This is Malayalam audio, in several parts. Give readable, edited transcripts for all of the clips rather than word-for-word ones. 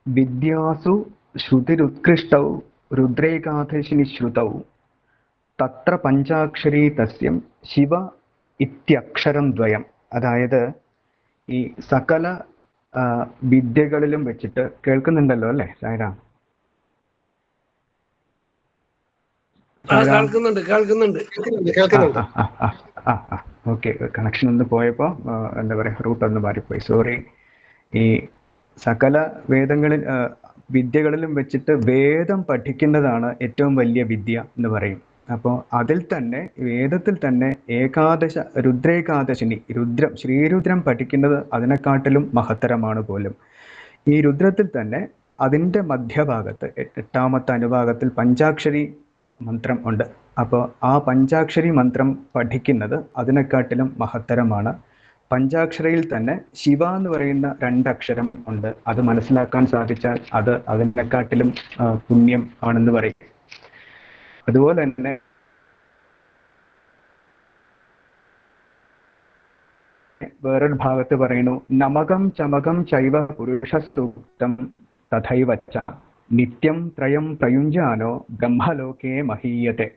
വിദ്യാസു ശ്രുതിരുത്കൃഷ്ടൗ രുദ്രൈകാദശിനി ശ്രുതൗ തത്ര പഞ്ചാക്ഷരീ തസ്യം ശിവ ഇത്യക്ഷരം ദ്വയം. അതായത് ഈ സകല വിദ്യകളിലും വെച്ചിട്ട്, കേൾക്കുന്നുണ്ടല്ലോ അല്ലേ സായിരാം? ഓക്കെ, കണക്ഷൻ ഒന്ന് പോയപ്പോ എന്താ പറയാ, റൂട്ട് ഒന്ന് മാറിപ്പോയി, സോറി. ഈ സകല വിദ്യകളിലും വെച്ചിട്ട് വേദം പഠിക്കുന്നതാണ് ഏറ്റവും വലിയ വിദ്യ എന്ന് പറയും. അപ്പോൾ അതിൽ തന്നെ വേദത്തിൽ തന്നെ രുദ്രേകാദശിനി, ശ്രീരുദ്രം പഠിക്കുന്നത് അതിനെക്കാട്ടിലും മഹത്തരമാണ് പോലും. ഈ രുദ്രത്തിൽ തന്നെ അതിൻ്റെ മധ്യഭാഗത്ത് 8ാമത്തെ അനുഭാഗത്തിൽ പഞ്ചാക്ഷരി മന്ത്രം ഉണ്ട്. അപ്പോൾ ആ പഞ്ചാക്ഷരി മന്ത്രം പഠിക്കുന്നത് അതിനെക്കാട്ടിലും മഹത്തരമാണ്. പഞ്ചാക്ഷരയിൽ തന്നെ ശിവ എന്ന് പറയുന്ന 2 അക്ഷരം ഉണ്ട്. അത് മനസ്സിലാക്കാൻ സാധിച്ചാൽ അത് അതിനെക്കാട്ടിലും പുണ്യം ആണെന്ന് പറയും. അതുപോലെ തന്നെ വേറൊരു ഭാഗത്ത് പറയുന്നു, നമകം ചമകം ചൈവ പുരുഷസ്തൂക്തം തഥൈവച്ച നിത്യം ത്രയം പ്രയുഞ്ജാനോ ബ്രഹ്മലോകേ മഹീയത്തെ.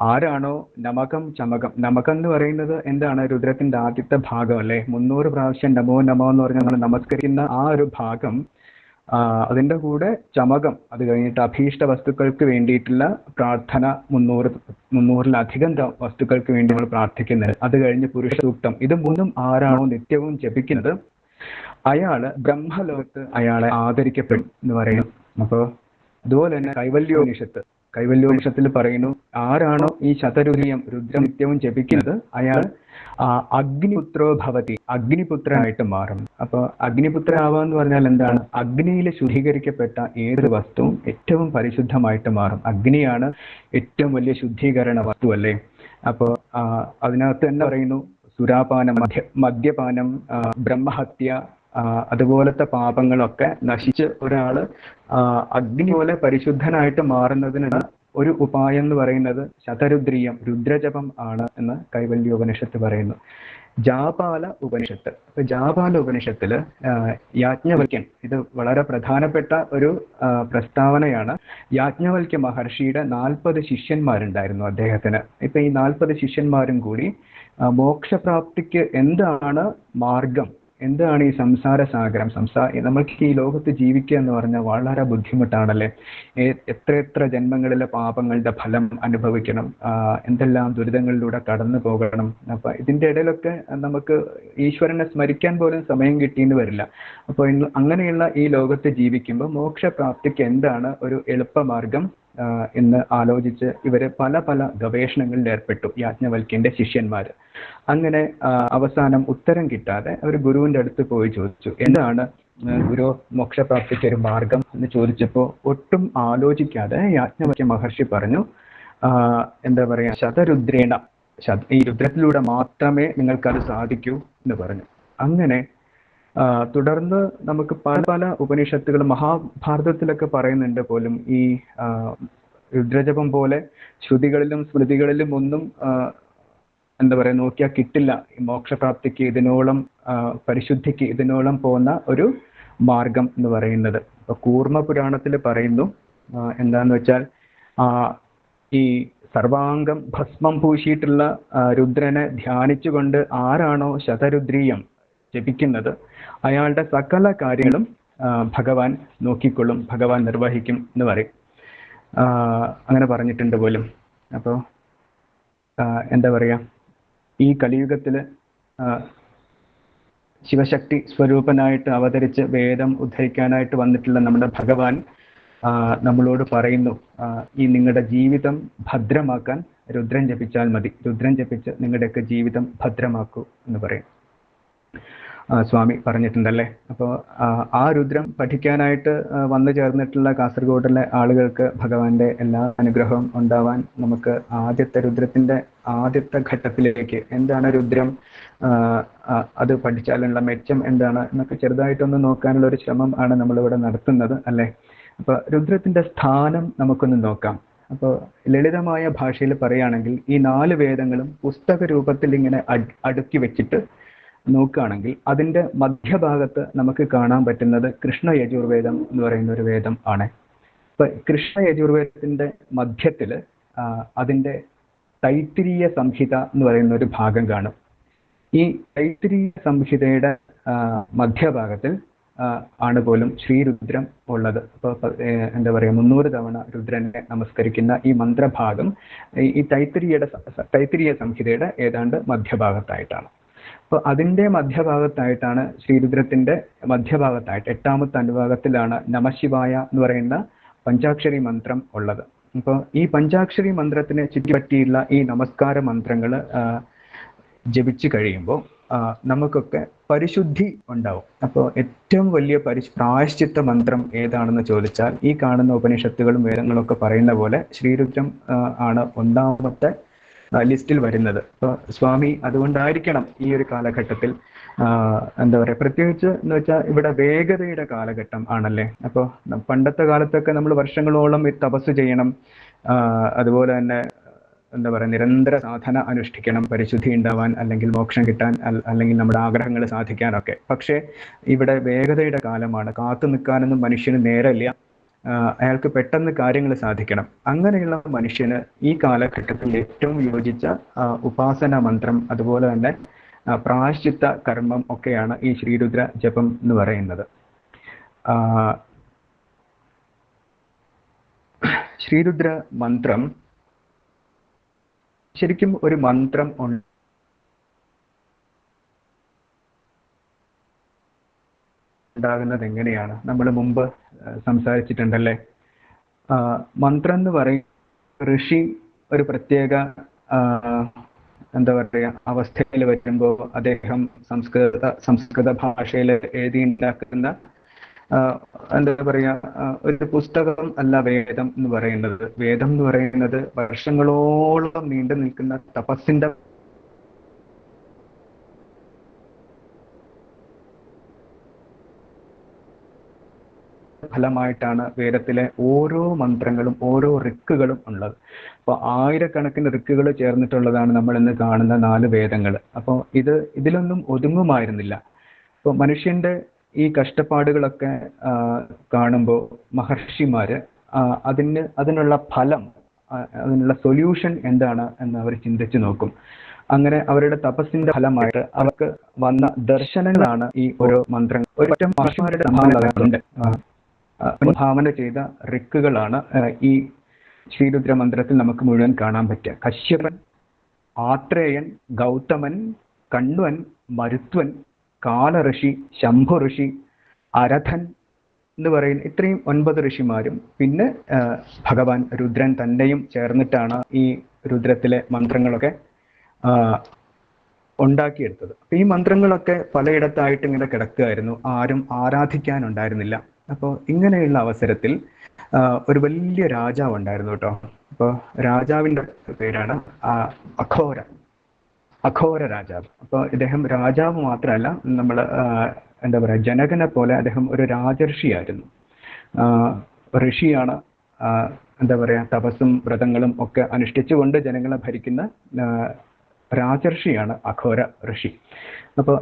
ആരാണോ നമകം ചമകം, നമകം എന്ന് പറയുന്നത് എന്താണ്? രുദ്രത്തിന്റെ ആദ്യത്തെ ഭാഗം അല്ലേ? 300 പ്രാവശ്യം നമോ നമോ എന്ന് പറഞ്ഞാൽ നമ്മൾ നമസ്കരിക്കുന്ന ആ ഒരു ഭാഗം. അതിൻ്റെ കൂടെ ചമകം, അത് കഴിഞ്ഞിട്ട് അഭീഷ്ട വസ്തുക്കൾക്ക് വേണ്ടിയിട്ടുള്ള പ്രാർത്ഥന 300-ലധികം വസ്തുക്കൾക്ക് വേണ്ടി നമ്മൾ പ്രാർത്ഥിക്കുന്നത്. അത് കഴിഞ്ഞ് പുരുഷ സൂക്തം. ഇത് 3ഉം ആരാണോ നിത്യവും ജപിക്കുന്നത് അയാള് ബ്രഹ്മലോകത്ത് അയാളെ ആദരിക്കപ്പെടും എന്ന് പറയുന്നു. അപ്പോൾ അതുപോലെ തന്നെ കൈവല്യോപനിഷത്തിൽ പറയുന്നു, ആരാണോ ഈ ശതരുദ്രം നിത്യവും ജപിക്കുന്നത് അയാൾ അഗ്നിപുത്രോ ഭവതി, അഗ്നിപുത്രനായിട്ട് മാറും. അപ്പോൾ അഗ്നിപുത്ര ആവാന്ന് പറഞ്ഞാൽ എന്താണ്? അഗ്നിയിൽ ശുദ്ധീകരിക്കപ്പെട്ട ഏതൊരു വസ്തുവും ഏറ്റവും പരിശുദ്ധമായിട്ട് മാറും. അഗ്നിയാണ് ഏറ്റവും വലിയ ശുദ്ധീകരണ വസ്തു അല്ലേ? അപ്പോൾ അതിനകത്ത് തന്നെ പറയുന്നു, സുരാപാനം, മദ്യപാനം, ബ്രഹ്മഹത്യ, അതുപോലത്തെ പാപങ്ങളൊക്കെ നശിച്ച് ഒരാള് അഗ്നി പോലെ പരിശുദ്ധനായിട്ട് മാറുന്നതിനുള്ള ഒരു ഉപായം എന്ന് പറയുന്നത് ശതരുദ്രീയം, രുദ്രജപം ആണ് എന്ന് കൈവല്യോപനിഷത്ത് പറയുന്നു. ജാപാല ഉപനിഷത്ത്. അപ്പൊ ജാപാല ഉപനിഷത്തില് യാജ്ഞവൽക്യൻ, ഇത് വളരെ പ്രധാനപ്പെട്ട ഒരു പ്രസ്താവനയാണ്. യാജ്ഞവൽക്യ മഹർഷിയുടെ 40 ശിഷ്യന്മാരുണ്ടായിരുന്നു അദ്ദേഹത്തിന്. ഇപ്പൊ ഈ 40 ശിഷ്യന്മാരും കൂടി മോക്ഷപ്രാപ്തിക്ക് എന്താണ് മാർഗം, എന്താണ് ഈ സംസാര സാഗരം, നമ്മൾക്ക് ഈ ലോകത്ത് ജീവിക്കുക എന്ന് പറഞ്ഞാൽ വളരെ ബുദ്ധിമുട്ടാണല്ലേ? എത്ര ജന്മങ്ങളിലെ പാപങ്ങളുടെ ഫലം അനുഭവിക്കണം, എന്തെല്ലാം ദുരിതങ്ങളിലൂടെ കടന്നു പോകണം. അപ്പൊ ഇതിന്റെ ഇടയിലൊക്കെ നമുക്ക് ഈശ്വരനെ സ്മരിക്കാൻ പോലും സമയം കിട്ടിയെന്ന് വരില്ല. അപ്പോൾ അങ്ങനെയുള്ള ഈ ലോകത്ത് ജീവിക്കുമ്പോൾ മോക്ഷപ്രാപ്തിക്ക് എന്താണ് ഒരു എളുപ്പമാർഗം എന്ന് ആലോചിച്ച് ഇവര് പല ഗവേഷണങ്ങളിൽ ഏർപ്പെട്ടു, യാജ്ഞവൽക്യന്റെ ശിഷ്യന്മാര്. അങ്ങനെ അവസാനം ഉത്തരം കിട്ടാതെ അവർ ഗുരുവിന്റെ അടുത്ത് പോയി ചോദിച്ചു, എന്താണ് ഗുരു മോക്ഷപ്രാപ്തിക്ക് ഒരു മാർഗം എന്ന് ചോദിച്ചപ്പോൾ ഒട്ടും ആലോചിക്കാതെ യാജ്ഞവൽക്യ മഹർഷി പറഞ്ഞു, എന്താ പറയാ, ശതരുദ്രേണ, ഈ രുദ്രത്തിലൂടെ മാത്രമേ നിങ്ങൾക്കത് സാധിക്കൂ എന്ന് പറഞ്ഞു. അങ്ങനെ തുടർന്ന് നമുക്ക് പല ഉപനിഷത്തുകൾ, മഹാഭാരതത്തിലൊക്കെ പറയുന്നുണ്ട് പോലും, ഈ രുദ്രജപം പോലെ ശ്രുതികളിലും സ്മൃതികളിലും ഒന്നും എന്താ പറയാ നോക്കിയാൽ കിട്ടില്ല മോക്ഷപ്രാപ്തിക്ക് ഇതിനോളം, പരിശുദ്ധിക്ക് ഇതിനോളം പോകുന്ന ഒരു മാർഗം എന്ന് പറയുന്നത്. ഇപ്പൊ കൂർമ്മ പുരാണത്തിൽ പറയുന്നു, എന്താന്ന് വെച്ചാൽ ഈ സർവാംഗം ഭസ്മം പൂശിയിട്ടുള്ള രുദ്രനെ ധ്യാനിച്ചുകൊണ്ട് ആരാണോ ശതരുദ്രീയം ജപിക്കുന്നത് അയാളുടെ സകല കാര്യങ്ങളും ഭഗവാൻ നോക്കിക്കൊള്ളും, ഭഗവാൻ നിർവഹിക്കും എന്ന് പറയും. അങ്ങനെ പറഞ്ഞിട്ടുണ്ട് പോലും. അപ്പോൾ എന്താ പറയാ, ഈ കലിയുഗത്തില് ശിവശക്തി സ്വരൂപനായിട്ട് അവതരിച്ച് വേദം ഉദ്ധരിക്കാനായിട്ട് വന്നിട്ടുള്ള നമ്മുടെ ഭഗവാൻ നമ്മളോട് പറയുന്നു, ഈ നിങ്ങളുടെ ജീവിതം ഭദ്രമാക്കാൻ രുദ്രൻ ജപിച്ചാൽ മതി, രുദ്രൻ ജപിച്ച് നിങ്ങളുടെയൊക്കെ ജീവിതം ഭദ്രമാക്കൂ എന്ന് പറയും. സ്വാമി പറഞ്ഞിട്ടുണ്ടല്ലേ. അപ്പോൾ ആ രുദ്രം പഠിക്കാനായിട്ട് വന്നു ചേർന്നിട്ടുള്ള കാസർഗോഡിലെ ആളുകൾക്ക് ഭഗവാന്റെ എല്ലാ അനുഗ്രഹവും ഉണ്ടാവാൻ നമുക്ക് രുദ്രത്തിന്റെ ആദ്യത്തെ ഘട്ടത്തിലേക്ക്, എന്താണ് രുദ്രം, അത് പഠിച്ചാലുള്ള മെച്ചം എന്താണ് എന്നൊക്കെ ചെറുതായിട്ടൊന്ന് നോക്കാനുള്ള ഒരു ശ്രമം ആണ് നമ്മളിവിടെ നടത്തുന്നത് അല്ലേ. അപ്പൊ രുദ്രത്തിന്റെ സ്ഥാനം നമുക്കൊന്ന് നോക്കാം. അപ്പോൾ ലളിതമായ ഭാഷയിൽ പറയുകയാണെങ്കിൽ ഈ 4 വേദങ്ങളും പുസ്തക രൂപത്തിൽ ഇങ്ങനെ അടുക്കി വെച്ചിട്ട് നോക്കുകയാണെങ്കിൽ അതിൻ്റെ മധ്യഭാഗത്ത് നമുക്ക് കാണാൻ പറ്റുന്നത് കൃഷ്ണ യജുർവേദം എന്ന് പറയുന്ന ഒരു വേദം ആണ്. ഇപ്പൊ കൃഷ്ണ യജുർവേദത്തിന്റെ മധ്യത്തിൽ അതിൻ്റെ തൈത്തിരീയ സംഹിത എന്ന് പറയുന്ന ഒരു ഭാഗം കാണും. ഈ തൈത്തിരീയ സംഹിതയുടെ മധ്യഭാഗത്തിൽ ആണ് പോലും ശ്രീരുദ്രം ഉള്ളത്. അപ്പോൾ എന്താ പറയുക, 300 തവണ രുദ്രനെ നമസ്കരിക്കുന്ന ഈ മന്ത്രഭാഗം ഈ തൈത്തിരീയ സംഹിതയുടെ ഏതാണ്ട് മധ്യഭാഗത്തായിട്ടാണ്. അപ്പോൾ അതിൻ്റെ മധ്യഭാഗത്തായിട്ടാണ് ശ്രീരുദ്രത്തിന്റെ മധ്യഭാഗത്തായിട്ട് 8ാമത്തെ അനുഭാഗത്തിലാണ് നമശിവായ എന്ന് പറയുന്ന പഞ്ചാക്ഷരി മന്ത്രം ഉള്ളത്. അപ്പോൾ ഈ പഞ്ചാക്ഷരി മന്ത്രത്തിനെ ചുറ്റിപ്പറ്റിയുള്ള ഈ നമസ്കാര മന്ത്രങ്ങൾ ജപിച്ചു കഴിയുമ്പോൾ നമുക്കൊക്കെ പരിശുദ്ധി ഉണ്ടാവും. അപ്പോൾ ഏറ്റവും വലിയ പ്രായശ്ചിത്ത മന്ത്രം ഏതാണെന്ന് ചോദിച്ചാൽ ഈ കാണുന്ന ഉപനിഷത്തുകളും വേദങ്ങളും ഒക്കെ പറയുന്ന പോലെ ശ്രീരുദ്രം ആണ് 1ാമത്തെ ലിസ്റ്റിൽ വരുന്നത്. അപ്പോൾ സ്വാമി അതുകൊണ്ടായിരിക്കണം ഈ ഒരു കാലഘട്ടത്തിൽ എന്താ പറയുക, പ്രത്യേകിച്ച് എന്ന് വെച്ചാൽ ഇവിടെ വേഗതയുടെ കാലഘട്ടം ആണല്ലേ. അപ്പോൾ പണ്ടത്തെ കാലത്തൊക്കെ നമ്മൾ വർഷങ്ങളോളം തപസ് ചെയ്യണം, അതുപോലെ തന്നെ എന്താ പറയുക നിരന്തര സാധന അനുഷ്ഠിക്കണം പരിശുദ്ധി ഉണ്ടാവാൻ, അല്ലെങ്കിൽ മോക്ഷം കിട്ടാൻ, അല്ലെങ്കിൽ നമ്മുടെ ആഗ്രഹങ്ങൾ സാധിക്കാനൊക്കെ. പക്ഷേ ഇവിടെ വേഗതയുടെ കാലമാണ്, കാത്തു നിൽക്കാനൊന്നും മനുഷ്യന് നേരമില്ല, അയാൾക്ക് പെട്ടെന്ന് കാര്യങ്ങൾ സാധിക്കണം. അങ്ങനെയുള്ള മനുഷ്യന് ഈ കാലഘട്ടത്തിൽ ഏറ്റവും യോജിച്ച ഉപാസന മന്ത്രം അതുപോലെ തന്നെ പ്രായശ്ചിത്ത കർമ്മം ഒക്കെയാണ് ഈ ശ്രീരുദ്ര ജപം എന്ന് പറയുന്നത്. ശ്രീരുദ്ര മന്ത്രം ശരിക്കും ഒരു മന്ത്രം ഉണ്ടാകുന്നത് എങ്ങനെയാണ് നമ്മൾ മുമ്പ് സംസാരിച്ചിട്ടുണ്ടല്ലേ. മന്ത്രം എന്ന് പറയും ഋഷി ഒരു പ്രത്യേക എന്താ പറയുക അവസ്ഥയിൽ വരുമ്പോൾ അദ്ദേഹം സംസ്കൃത ഭാഷയിൽ എഴുതിയുണ്ടാക്കുന്ന എന്താ പറയുക ഒരു പുസ്തകം അല്ല വേദം എന്ന് പറയുന്നത്. വേദം എന്ന് പറയുന്നത് വർഷങ്ങളോളം നീണ്ടു നിൽക്കുന്ന തപസ്സിന്റെ ഫലമായിട്ടാണ് വേദത്തിലെ ഓരോ മന്ത്രങ്ങളും ഓരോ ഋക്കുകളും ഉള്ളത്. അപ്പോൾ ആയിരക്കണക്കിന് ഋക്കുകൾ ചേർന്നിട്ടുള്ളതാണ് നമ്മൾ ഇന്ന് കാണുന്ന 4 വേദങ്ങൾ. അപ്പോൾ ഇതിലൊന്നും ഒതുങ്ങുമായിരുന്നില്ല. അപ്പോൾ മനുഷ്യന്റെ ഈ കഷ്ടപ്പാടുകളൊക്കെ കാണുമ്പോൾ മഹർഷിമാര് അതിനുള്ള ഫലം, അതിനുള്ള സൊല്യൂഷൻ എന്താണ് എന്ന് അവർ ചിന്തിച്ചു നോക്കും. അങ്ങനെ അവരുടെ തപസ്സിന്റെ ഫലമായിട്ട് അവർക്ക് വന്ന ദർശനങ്ങളാണ് ഈ ഓരോ മന്ത്രങ്ങൾ. ഒരു മഹർഷിമാരുടെ ഭാവന ചെയ്ത ഋക്കുകളാണ് ഈ ശ്രീരുദ്ര മന്ത്രത്തിൽ നമുക്ക് മുഴുവൻ കാണാൻ പറ്റുക. കശ്യപൻ, ആത്രേയൻ, ഗൗതമൻ, കണ്വൻ, മരുത്വൻ, കാലഋഷി, ശംഭു ഋഷി, അരഥൻ എന്ന് പറയുന്ന ഇത്രയും 9 ഋഷിമാരും പിന്നെ ഭഗവാൻ രുദ്രൻ തന്നെയും ചേർന്നിട്ടാണ് ഈ രുദ്രത്തിലെ മന്ത്രങ്ങളൊക്കെ ഉണ്ടാക്കിയെടുത്തത്. അപ്പൊ ഈ മന്ത്രങ്ങളൊക്കെ പലയിടത്തായിട്ട് ഇങ്ങനെ കിടക്കുകയായിരുന്നു, ആരും ആരാധിക്കാനുണ്ടായിരുന്നില്ല. അപ്പോൾ ഇങ്ങനെയുള്ള അവസരത്തിൽ ഒരു വലിയ രാജാവ് ഉണ്ടായിരുന്നു കേട്ടോ. അപ്പോൾ രാജാവിൻ്റെ പേരാണ് അഘോര രാജാവ്. അപ്പോൾ ഇദ്ദേഹം രാജാവ് മാത്രമല്ല, നമ്മൾ എന്താ പറയുക ജനകനെ പോലെ അദ്ദേഹം ഒരു രാജർഷിയായിരുന്നു. ഋഷിയാണ്, എന്താ പറയുക തപസ്സും വ്രതങ്ങളും ഒക്കെ അനുഷ്ഠിച്ചുകൊണ്ട് ജനങ്ങളെ ഭരിക്കുന്ന രാജർഷിയാണ് അഘോര ഋഷി. അപ്പോൾ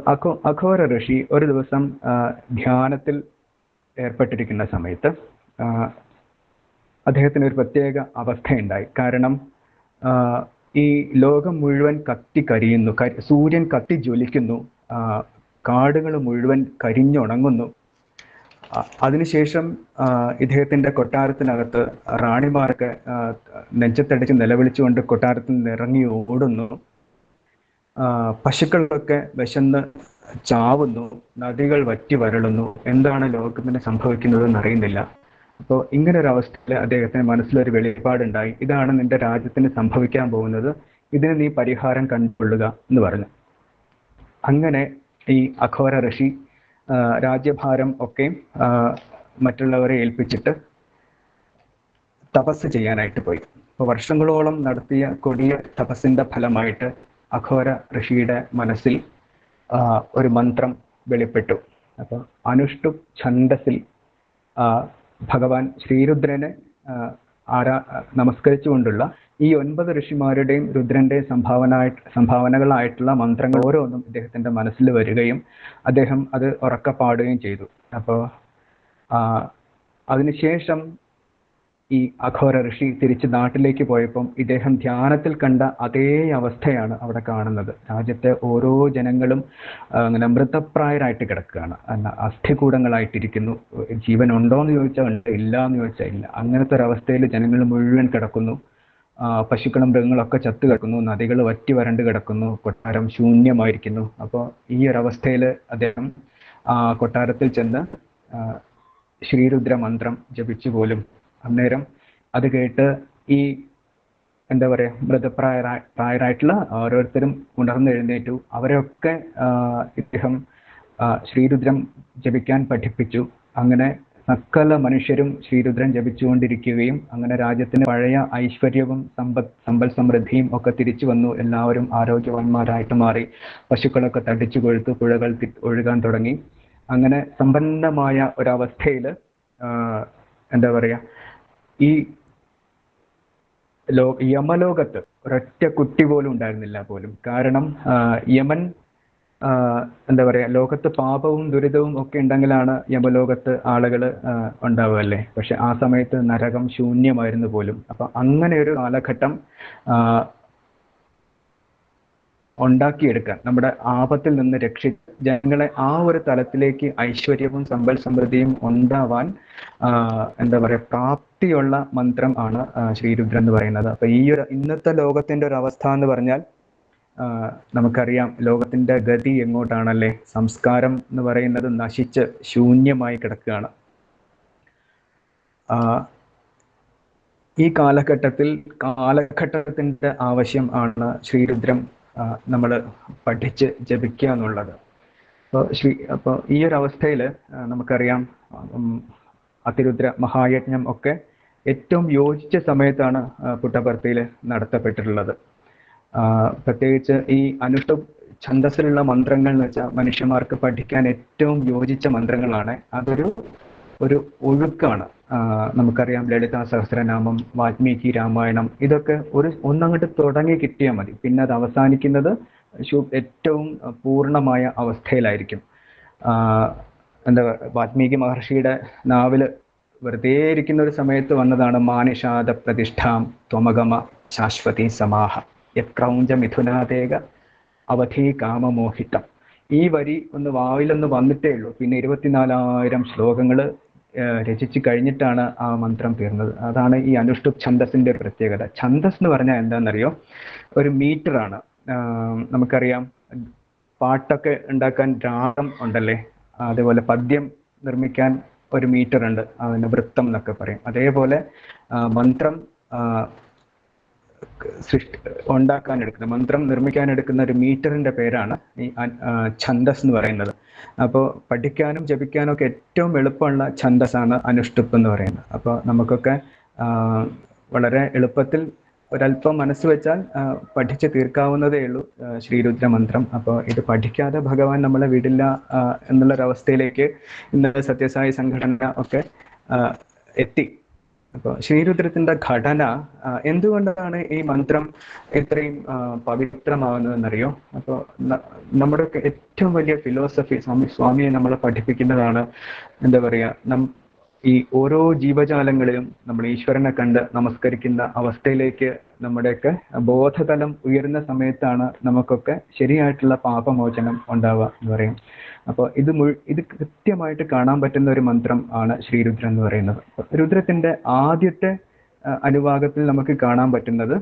അഘോര ഋഷി ഒരു ദിവസം ധ്യാനത്തിൽ ഏർപ്പെട്ടിരിക്കുന്ന സമയത്ത് അദ്ദേഹത്തിന് ഒരു പ്രത്യേക അവസ്ഥയുണ്ടായി. കാരണം ഈ ലോകം മുഴുവൻ കത്തിക്കരിയുന്നു, സൂര്യൻ കത്തി ജ്വലിക്കുന്നു, കാടുകൾ മുഴുവൻ കരിഞ്ഞുണങ്ങുന്നു. അതിനുശേഷം ഇദ്ദേഹത്തിന്റെ കൊട്ടാരത്തിനകത്ത് റാണിമാരൊക്കെ നെഞ്ചത്തടിച്ച് നിലവിളിച്ചുകൊണ്ട് കൊട്ടാരത്തിൽ നിന്ന് ഇറങ്ങി ഓടുന്നു. പശുക്കളൊക്കെ വിശന്ന് ചാവുന്നു, നദികൾ വറ്റി വരളുന്നു. എന്താണ് ലോകത്തിന് സംഭവിക്കുന്നതെന്ന് അറിയുന്നില്ല. അപ്പോൾ ഇങ്ങനെ ഒരു അവസ്ഥയിൽ അദ്ദേഹത്തിന് മനസ്സിലൊരു വെളിപ്പാടുണ്ടായി. ഇതാണ് നിന്റെ രാജ്യത്തിന് സംഭവിക്കാൻ പോകുന്നത്, ഇതിന് നീ പരിഹാരം കണ്ടുകൊള്ളുക എന്ന് പറഞ്ഞു. അങ്ങനെ ഈ അഘോര ഋഷി രാജ്യഭാരം ഒക്കെ മറ്റുള്ളവരെ ഏൽപ്പിച്ചിട്ട് തപസ് ചെയ്യാനായിട്ട് പോയി. അപ്പോൾ വർഷങ്ങളോളം നടത്തിയ കൊടിയ തപസ്സിന്റെ ഫലമായിട്ട് അഘോര ഋഷിയുടെ മനസ്സിൽ ഒരു മന്ത്രം വെളിപ്പെട്ടു. അപ്പോൾ അനുഷ്ഠു ഛന്ദസിൽ ഭഗവാൻ ശ്രീരുദ്രനെ നമസ്കരിച്ചുകൊണ്ടുള്ള ഈ 9 ഋഷിമാരുടെയും രുദ്രന്റെയും സംഭാവനകളായിട്ടുള്ള മന്ത്രങ്ങൾ ഓരോന്നും ഇദ്ദേഹത്തിന്റെ മനസ്സിൽ വരികയും അദ്ദേഹം അത് ഉറക്കെ പാടുകയും ചെയ്തു. അപ്പോൾ അതിനുശേഷം ഈ അഘോര ഋഷി തിരിച്ച് നാട്ടിലേക്ക് പോയപ്പം ഇദ്ദേഹം ധ്യാനത്തിൽ കണ്ട അതേ അവസ്ഥയാണ് അവിടെ കാണുന്നത്. രാജ്യത്തെ ഓരോ ജനങ്ങളും അങ്ങനെ മൃതപ്രായരായിട്ട് കിടക്കുകയാണ്, അസ്ഥികൂടങ്ങളായിട്ടിരിക്കുന്നു. ജീവൻ ഉണ്ടോ എന്ന് ചോദിച്ചാൽ ഉണ്ട്, ഇല്ല എന്ന് ചോദിച്ചാൽ ഇല്ല. അങ്ങനത്തെ ഒരു അവസ്ഥയിൽ ജനങ്ങൾ മുഴുവൻ കിടക്കുന്നു. പശുക്കളും മൃഗങ്ങളൊക്കെ ചത്തു കിടക്കുന്നു, നദികൾ വറ്റി വരണ്ട് കിടക്കുന്നു, കൊട്ടാരം ശൂന്യമായിരിക്കുന്നു. അപ്പോൾ ഈ ഒരു അവസ്ഥയിൽ അദ്ദേഹം കൊട്ടാരത്തിൽ ചെന്ന് ശ്രീരുദ്ര മന്ത്രം ജപിച്ചു പോലും. അന്നേരം അത് കേട്ട് ഈ എന്താ പറയുക, മൃതപ്രായരായിട്ടുള്ള ഓരോരുത്തരും ഉണർന്നെഴുന്നേറ്റു. അവരെയൊക്കെ ഇദ്ദേഹം ശ്രീരുദ്രം ജപിക്കാൻ പഠിപ്പിച്ചു. അങ്ങനെ സകല മനുഷ്യരും ശ്രീരുദ്രൻ ജപിച്ചുകൊണ്ടിരിക്കുകയും അങ്ങനെ രാജ്യത്തിന് പഴയ ഐശ്വര്യവും സമ്പൽ സമൃദ്ധിയും ഒക്കെ തിരിച്ചു വന്നു. എല്ലാവരും ആരോഗ്യവാന്മാരായിട്ട് മാറി. പശുക്കളൊക്കെ തടിച്ചു കൊഴുത്തു, പുഴകൾ ഒഴുകാൻ തുടങ്ങി. അങ്ങനെ സമ്പന്നമായ ഒരവസ്ഥയിൽ എന്താ പറയുക, ഈ യമലോകത്ത് ഒരൊറ്റ കുട്ടി പോലും ഉണ്ടായിരുന്നില്ല പോലും. കാരണം യമൻ എന്താ പറയുക, ലോകത്ത് പാപവും ദുരിതവും ഒക്കെ ഉണ്ടെങ്കിലാണ് യമലോകത്ത് ആളുകൾ ഉണ്ടാവുകയല്ലേ. പക്ഷെ ആ സമയത്ത് നരകം ശൂന്യമായിരുന്നു പോലും. അപ്പൊ അങ്ങനെ ഒരു കാലഘട്ടം ഉണ്ടാക്കിയെടുക്കാൻ, നമ്മുടെ ആപത്തിൽ നിന്ന് ജനങ്ങളെ ആ ഒരു തലത്തിലേക്ക് ഐശ്വര്യവും സമ്പൽ സമൃദ്ധിയും ഉണ്ടാവാൻ എന്താ പറയുക, പ്രാപ്തിയുള്ള മന്ത്രം ആണ് ശ്രീരുദ്രൻ എന്ന് പറയുന്നത്. അപ്പൊ ഈ ഒരു ഇന്നത്തെ ലോകത്തിന്റെ ഒരു അവസ്ഥ എന്ന് പറഞ്ഞാൽ നമുക്കറിയാം, ലോകത്തിന്റെ ഗതി എങ്ങോട്ടാണല്ലേ. സംസ്കാരം എന്ന് പറയുന്നത് നശിച്ച് ശൂന്യമായി കിടക്കുകയാണ്. ഈ കാലഘട്ടത്തിന്റെ ആവശ്യം ആണ് ശ്രീരുദ്രം നമ്മൾ പഠിച്ച് ജപിക്കുക എന്നുള്ളത്. അപ്പോൾ ഈ ഒരു അവസ്ഥയിൽ നമുക്കറിയാം, അതിരുദ്ര മഹായജ്ഞം ഒക്കെ ഏറ്റവും യോജിച്ച സമയത്താണ് പുട്ടപർത്തിയിൽ നടത്തപ്പെട്ടിട്ടുള്ളത്. പ്രത്യേകിച്ച് ഈ അനുഷ്ഠുപ് ഛന്ദസ്സിലുള്ള മന്ത്രങ്ങൾ എന്ന് വെച്ചാൽ മനുഷ്യന്മാർക്ക് പഠിക്കാൻ ഏറ്റവും യോജിച്ച മന്ത്രങ്ങളാണ്. അതൊരു ഒഴുക്കാണ്. നമുക്കറിയാം, ലളിതാ സഹസ്രനാമം, വാൽമീകി രാമായണം, ഇതൊക്കെ ഒന്നങ്ങോട്ട് തുടങ്ങി കിട്ടിയാൽ മതി. പിന്നെ അത് അവസാനിക്കുന്നത് ഏറ്റവും പൂർണ്ണമായ അവസ്ഥയിലായിരിക്കും. എന്താ വാൽമീകി മഹർഷിയുടെ നാവില് വെറുതെ ഇരിക്കുന്ന ഒരു സമയത്ത് വന്നതാണ് മാനിഷാദ പ്രതിഷ്ഠാം ത്വമഗമ ശാശ്വതി സമാഹ യക്രൗഞ്ച മിഥുനാദേക അവധി കാമമോഹിതം. ഈ വരി ഒന്ന് വായിലൊന്ന് വന്നിട്ടേ ഉള്ളൂ. പിന്നെ 24,000 ശ്ലോകങ്ങൾ രചിച്ചു കഴിഞ്ഞിട്ടാണ് ആ മന്ത്രം തീർന്നത്. അതാണ് ഈ അനുഷ്ഠുപ് ഛന്ദസിന്റെ ഒരു പ്രത്യേകത. ഛന്ദസ് എന്ന് പറഞ്ഞാൽ എന്താണെന്നറിയോ, ഒരു മീറ്ററാണ്. നമുക്കറിയാം, പാട്ടൊക്കെ ഉണ്ടാക്കാൻ രാഗം ഉണ്ടല്ലേ, അതേപോലെ പദ്യം നിർമ്മിക്കാൻ ഒരു മീറ്റർ ഉണ്ട്, അതിന് വൃത്തം എന്നൊക്കെ പറയും. അതേപോലെ മന്ത്രം മന്ത്രം നിർമ്മിക്കാൻ എടുക്കുന്ന ഒരു മീറ്ററിന്റെ പേരാണ് ഈ ഛന്ദസ് എന്ന് പറയുന്നത്. അപ്പോൾ പഠിക്കാനും ജപിക്കാനും ഒക്കെ ഏറ്റവും എളുപ്പമുള്ള ഛന്ദസ്സാണ് അനുഷ്ഠുപ്പ് എന്ന് പറയുന്നത്. അപ്പോൾ നമുക്കൊക്കെ വളരെ എളുപ്പത്തിൽ ഒരല്പം മനസ്സ് വെച്ചാൽ പഠിച്ച് തീർക്കാവുന്നതേ ഉള്ളൂ ശ്രീരുദ്ര മന്ത്രം. അപ്പോൾ ഇത് പഠിക്കാതെ ഭഗവാൻ നമ്മളെ വിടില്ല എന്നുള്ളൊരവസ്ഥയിലേക്ക് ഇന്ന് സത്യസായി സംഘടന ഒക്കെ എത്തി. അപ്പോൾ ശ്രീരുദ്രത്തിന്റെ ഘടന എന്തുകൊണ്ടാണ് ഈ മന്ത്രം ഇത്രയും പവിത്രമാകുന്നതെന്നറിയോ? അപ്പോൾ നമ്മുടെ ഏറ്റവും വലിയ ഫിലോസഫി സ്വാമിയെ നമ്മളെ പഠിപ്പിക്കുന്നതാണ്, എന്താ പറയുക, ഈ ഓരോ ജീവജാലങ്ങളിലും നമ്മൾ ഈശ്വരനെ കണ്ട് നമസ്കരിക്കുന്ന അവസ്ഥയിലേക്ക് നമ്മുടെയൊക്കെ ബോധതലം ഉയരുന്ന സമയത്താണ് നമുക്കൊക്കെ ശരിയായിട്ടുള്ള പാപമോചനം ഉണ്ടാവുക എന്ന് പറയും. അപ്പോൾ ഇത് കൃത്യമായിട്ട് കാണാൻ പറ്റുന്ന ഒരു മന്ത്രം ആണ് ശ്രീരുദ്രൻ എന്ന് പറയുന്നത്. രുദ്രത്തിന്റെ ആദ്യത്തെ അനുഭാഗത്തിൽ നമുക്ക് കാണാൻ പറ്റുന്നത്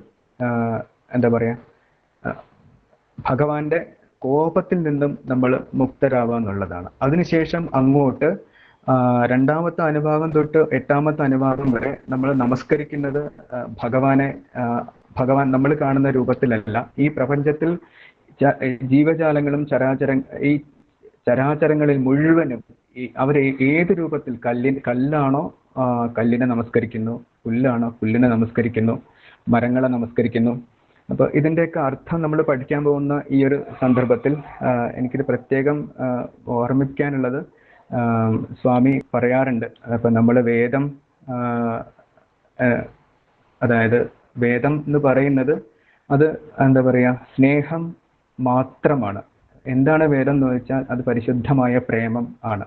എന്താ പറയാ, ഭഗവാന്റെ കോപത്തിൽ നിന്നും നമ്മൾ മുക്തരാവുക എന്നുള്ളതാണ്. അതിനുശേഷം അങ്ങോട്ട് രണ്ടാമത്തെ അനുഭാഗം തൊട്ട് 8ാമത്തെ അനുഭാഗം വരെ നമ്മൾ നമസ്കരിക്കുന്നത് ഭഗവാൻ നമ്മൾ കാണുന്ന രൂപത്തിലല്ല. ഈ പ്രപഞ്ചത്തിൽ ജീവജാലങ്ങളും ഈ ചരാചരങ്ങളിൽ മുഴുവനും അവർ ഏത് രൂപത്തിൽ, കല്ലാണോ കല്ലിനെ നമസ്കരിക്കുന്നു, പുല്ലാണോ പുല്ലിനെ നമസ്കരിക്കുന്നു, മരങ്ങളെ നമസ്കരിക്കുന്നു. അപ്പോൾ ഇതിൻ്റെയൊക്കെ അർത്ഥം നമ്മൾ പഠിക്കാൻ പോകുന്ന ഈ ഒരു സന്ദർഭത്തിൽ എനിക്കിത് പ്രത്യേകം ഓർമ്മിപ്പിക്കാനുള്ളത്, സ്വാമി പറയാറുണ്ട്, അപ്പം നമ്മൾ വേദം, അതായത് വേദം എന്ന് പറയുന്നത് അത് എന്താ പറയുക, സ്നേഹം മാത്രമാണ്. എന്താണ് വേദം എന്ന് വെച്ചാൽ അത് പരിശുദ്ധമായ പ്രേമം ആണ്.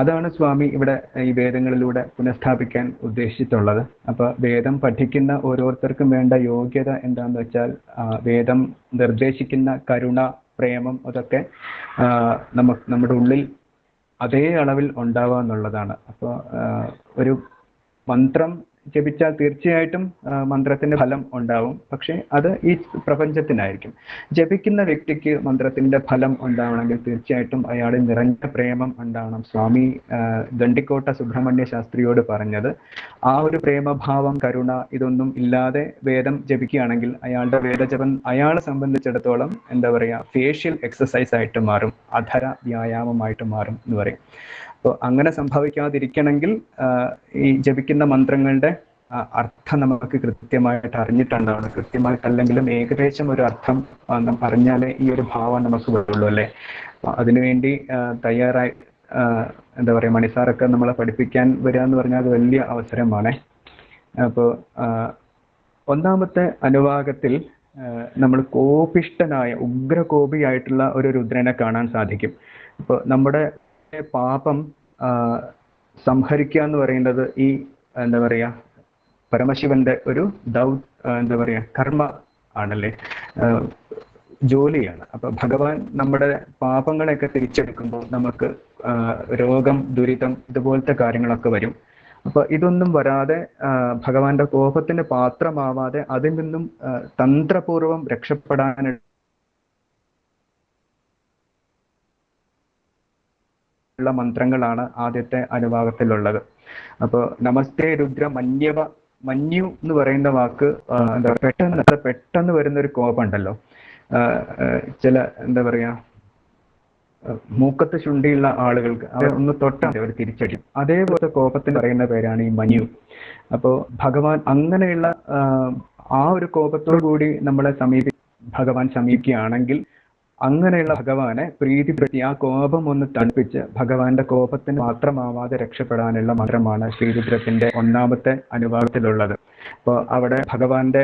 അതാണ് സ്വാമി ഇവിടെ ഈ വേദങ്ങളിലൂടെ പുനഃസ്ഥാപിക്കാൻ ഉദ്ദേശിച്ചിട്ടുള്ളത്. അപ്പൊ വേദം പഠിക്കുന്ന ഓരോരുത്തർക്കും വേണ്ട യോഗ്യത എന്താന്ന് വെച്ചാൽ വേദം നിർദ്ദേശിക്കുന്ന കരുണ, പ്രേമം അതൊക്കെ നമ്മുടെ ഉള്ളിൽ അതേ അളവിൽ ഉണ്ടാവുക എന്നുള്ളതാണ്. അപ്പോൾ ഒരു മന്ത്രം ജപിച്ചാൽ തീർച്ചയായിട്ടും മന്ത്രത്തിന്റെ ഫലം ഉണ്ടാവും. പക്ഷെ അത് ഈ പ്രപഞ്ചത്തിനായിരിക്കും. ജപിക്കുന്ന വ്യക്തിക്ക് മന്ത്രത്തിന്റെ ഫലം ഉണ്ടാവണമെങ്കിൽ തീർച്ചയായിട്ടും അയാളിൽ നിറഞ്ഞ പ്രേമം ഉണ്ടാവണം. സ്വാമി ദണ്ഡിക്കോട്ട സുബ്രഹ്മണ്യ ശാസ്ത്രിയോട് പറഞ്ഞത് ആ ഒരു പ്രേമഭാവം, കരുണ ഇതൊന്നും ഇല്ലാതെ വേദം ജപിക്കുകയാണെങ്കിൽ അയാളുടെ വേദജപം അയാളെ സംബന്ധിച്ചിടത്തോളം എന്താ പറയുക, ഫേഷ്യൽ എക്സസൈസ് ആയിട്ട് മാറും, അധര വ്യായാമമായിട്ട് മാറും എന്ന് പറയും. അപ്പോൾ അങ്ങനെ സംഭവിക്കാതിരിക്കണമെങ്കിൽ ഈ ജപിക്കുന്ന മന്ത്രങ്ങളുടെ അർത്ഥം നമുക്ക് കൃത്യമായിട്ട് അറിഞ്ഞിട്ടുണ്ടാവണം. കൃത്യമായിട്ടല്ലെങ്കിലും ഏകദേശം ഒരു അർത്ഥം അറിഞ്ഞാലേ ഈ ഒരു ഭാവം നമുക്ക് വരുള്ളൂ അല്ലേ. അതിനുവേണ്ടി തയ്യാറായി എന്താ പറയുക, മണിസാറൊക്കെ നമ്മളെ പഠിപ്പിക്കാൻ വരിക എന്ന് പറഞ്ഞാൽ അത് വലിയ അവസരമാണ്. അപ്പോൾ ഒന്നാമത്തെ അനുവാകത്തിൽ നമ്മൾ കോപിഷ്ഠനായ ഉഗ്രകോപിയായിട്ടുള്ള ഒരു രുദ്രനെ കാണാൻ സാധിക്കും. അപ്പോൾ നമ്മുടെ പാപം സംഹരിക്കുക എന്ന് പറയുന്നത് ഈ എന്താ പറയാ പരമശിവന്റെ ഒരു എന്താ പറയാ കർമ്മ ആണല്ലേ, ജോലിയാണ്. അപ്പൊ ഭഗവാൻ നമ്മുടെ പാപങ്ങളെയൊക്കെ തിരിച്ചെടുക്കുമ്പോൾ നമുക്ക് രോഗം, ദുരിതം ഇതുപോലത്തെ കാര്യങ്ങളൊക്കെ വരും. അപ്പൊ ഇതൊന്നും വരാതെ ഭഗവാന്റെ കോപത്തിന് പാത്രമാവാതെ അതിൽ നിന്നും തന്ത്രപൂർവം രക്ഷപ്പെടാനുള്ള മന്ത്രങ്ങളാണ് ആദ്യത്തെ അനുഭാഗത്തിലുള്ളത്. അപ്പോൾ നമസ്തേ രുദ്ര മന്യവ, മന്യു എന്ന് പറയുന്ന വാക്ക് എന്താ പെട്ടെന്ന് വരുന്ന ഒരു കോപം ഉണ്ടല്ലോ, ചില എന്താ പറയാ മൂക്കത്ത് ചുണ്ടിയുള്ള ആളുകൾക്ക് അവർ ഒന്ന് തൊട്ടാൽ അവർ തിരിച്ചടിക്കും. അതേപോലെ കോപത്തിന് പറയുന്ന പേരാണ് ഈ മന്യു. അപ്പോൾ ഭഗവാൻ അങ്ങനെയുള്ള ആ ഒരു കോപത്തോടു കൂടി നമ്മളെ ഭഗവാൻ സമീപിക്കുകയാണെങ്കിൽ അങ്ങനെയുള്ള ഭഗവാനെ പ്രീതിപ്പെടുത്തി ആ കോപം ഒന്ന് തണുപ്പിച്ച് ഭഗവാന്റെ കോപത്തിന് മാത്രമാവാതെ രക്ഷപ്പെടാനുള്ള മന്ത്രമാണ് ശ്രീരുദ്രത്തിന്റെ ഒന്നാമത്തെ അനുഭാവത്തിലുള്ളത്. അപ്പോൾ അവിടെ ഭഗവാന്റെ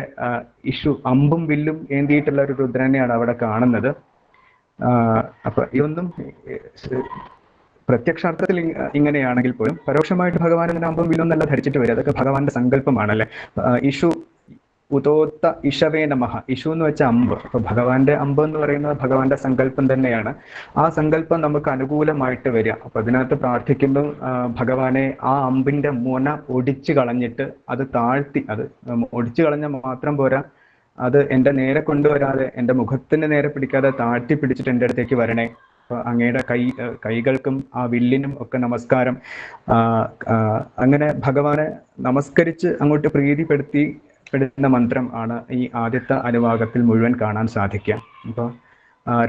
ഇഷു അമ്പും വില്ലും ഏന്തിയിട്ടുള്ള ഒരു രുദ്രനെയാണ് അവിടെ കാണുന്നത്. അപ്പൊ ഇതൊന്നും പ്രത്യക്ഷാർത്ഥത്തിൽ ഇങ്ങനെയാണെങ്കിൽ പോലും പരോക്ഷമായിട്ട് ഭഗവാൻ ഇങ്ങനെ അമ്പും വില്ലും എന്നല്ല ധരിച്ചിട്ട് വരും. അതൊക്കെ ഭഗവാന്റെ സങ്കല്പമാണല്ലേ. ഇഷു ഉദോത്ത ഇഷവേ നമഃ, ഇഷു എന്ന് വെച്ച അമ്പ്. അപ്പൊ ഭഗവാന്റെ അമ്പ് എന്ന് പറയുന്നത് ഭഗവാന്റെ സങ്കല്പം തന്നെയാണ്. ആ സങ്കല്പം നമുക്ക് അനുകൂലമായിട്ട് വരിക. അപ്പൊ അതിനകത്ത് പ്രാർത്ഥിക്കുമ്പോൾ ഭഗവാനെ ആ അമ്പിന്റെ മുന ഒടിച്ചു കളഞ്ഞിട്ട് അത് താഴ്ത്തി, അത് ഒടിച്ചു കളഞ്ഞ മാത്രം പോരാ, അത് എൻ്റെ നേരെ കൊണ്ടുവരാതെ എൻ്റെ മുഖത്തിന് നേരെ പിടിക്കാതെ താഴ്ത്തി പിടിച്ചിട്ട് എൻ്റെ അടുത്തേക്ക് വരണേ. അപ്പൊ അങ്ങയുടെ കൈകൾക്കും ആ വില്ലിനും ഒക്കെ നമസ്കാരം. അങ്ങനെ ഭഗവാനെ നമസ്കരിച്ച് അങ്ങോട്ട് പ്രീതിപ്പെടുന്ന മന്ത്രം ആണ് ഈ ആദ്യത്തെ അനുഭാഗത്തിൽ മുഴുവൻ കാണാൻ സാധിക്കുക. അപ്പോൾ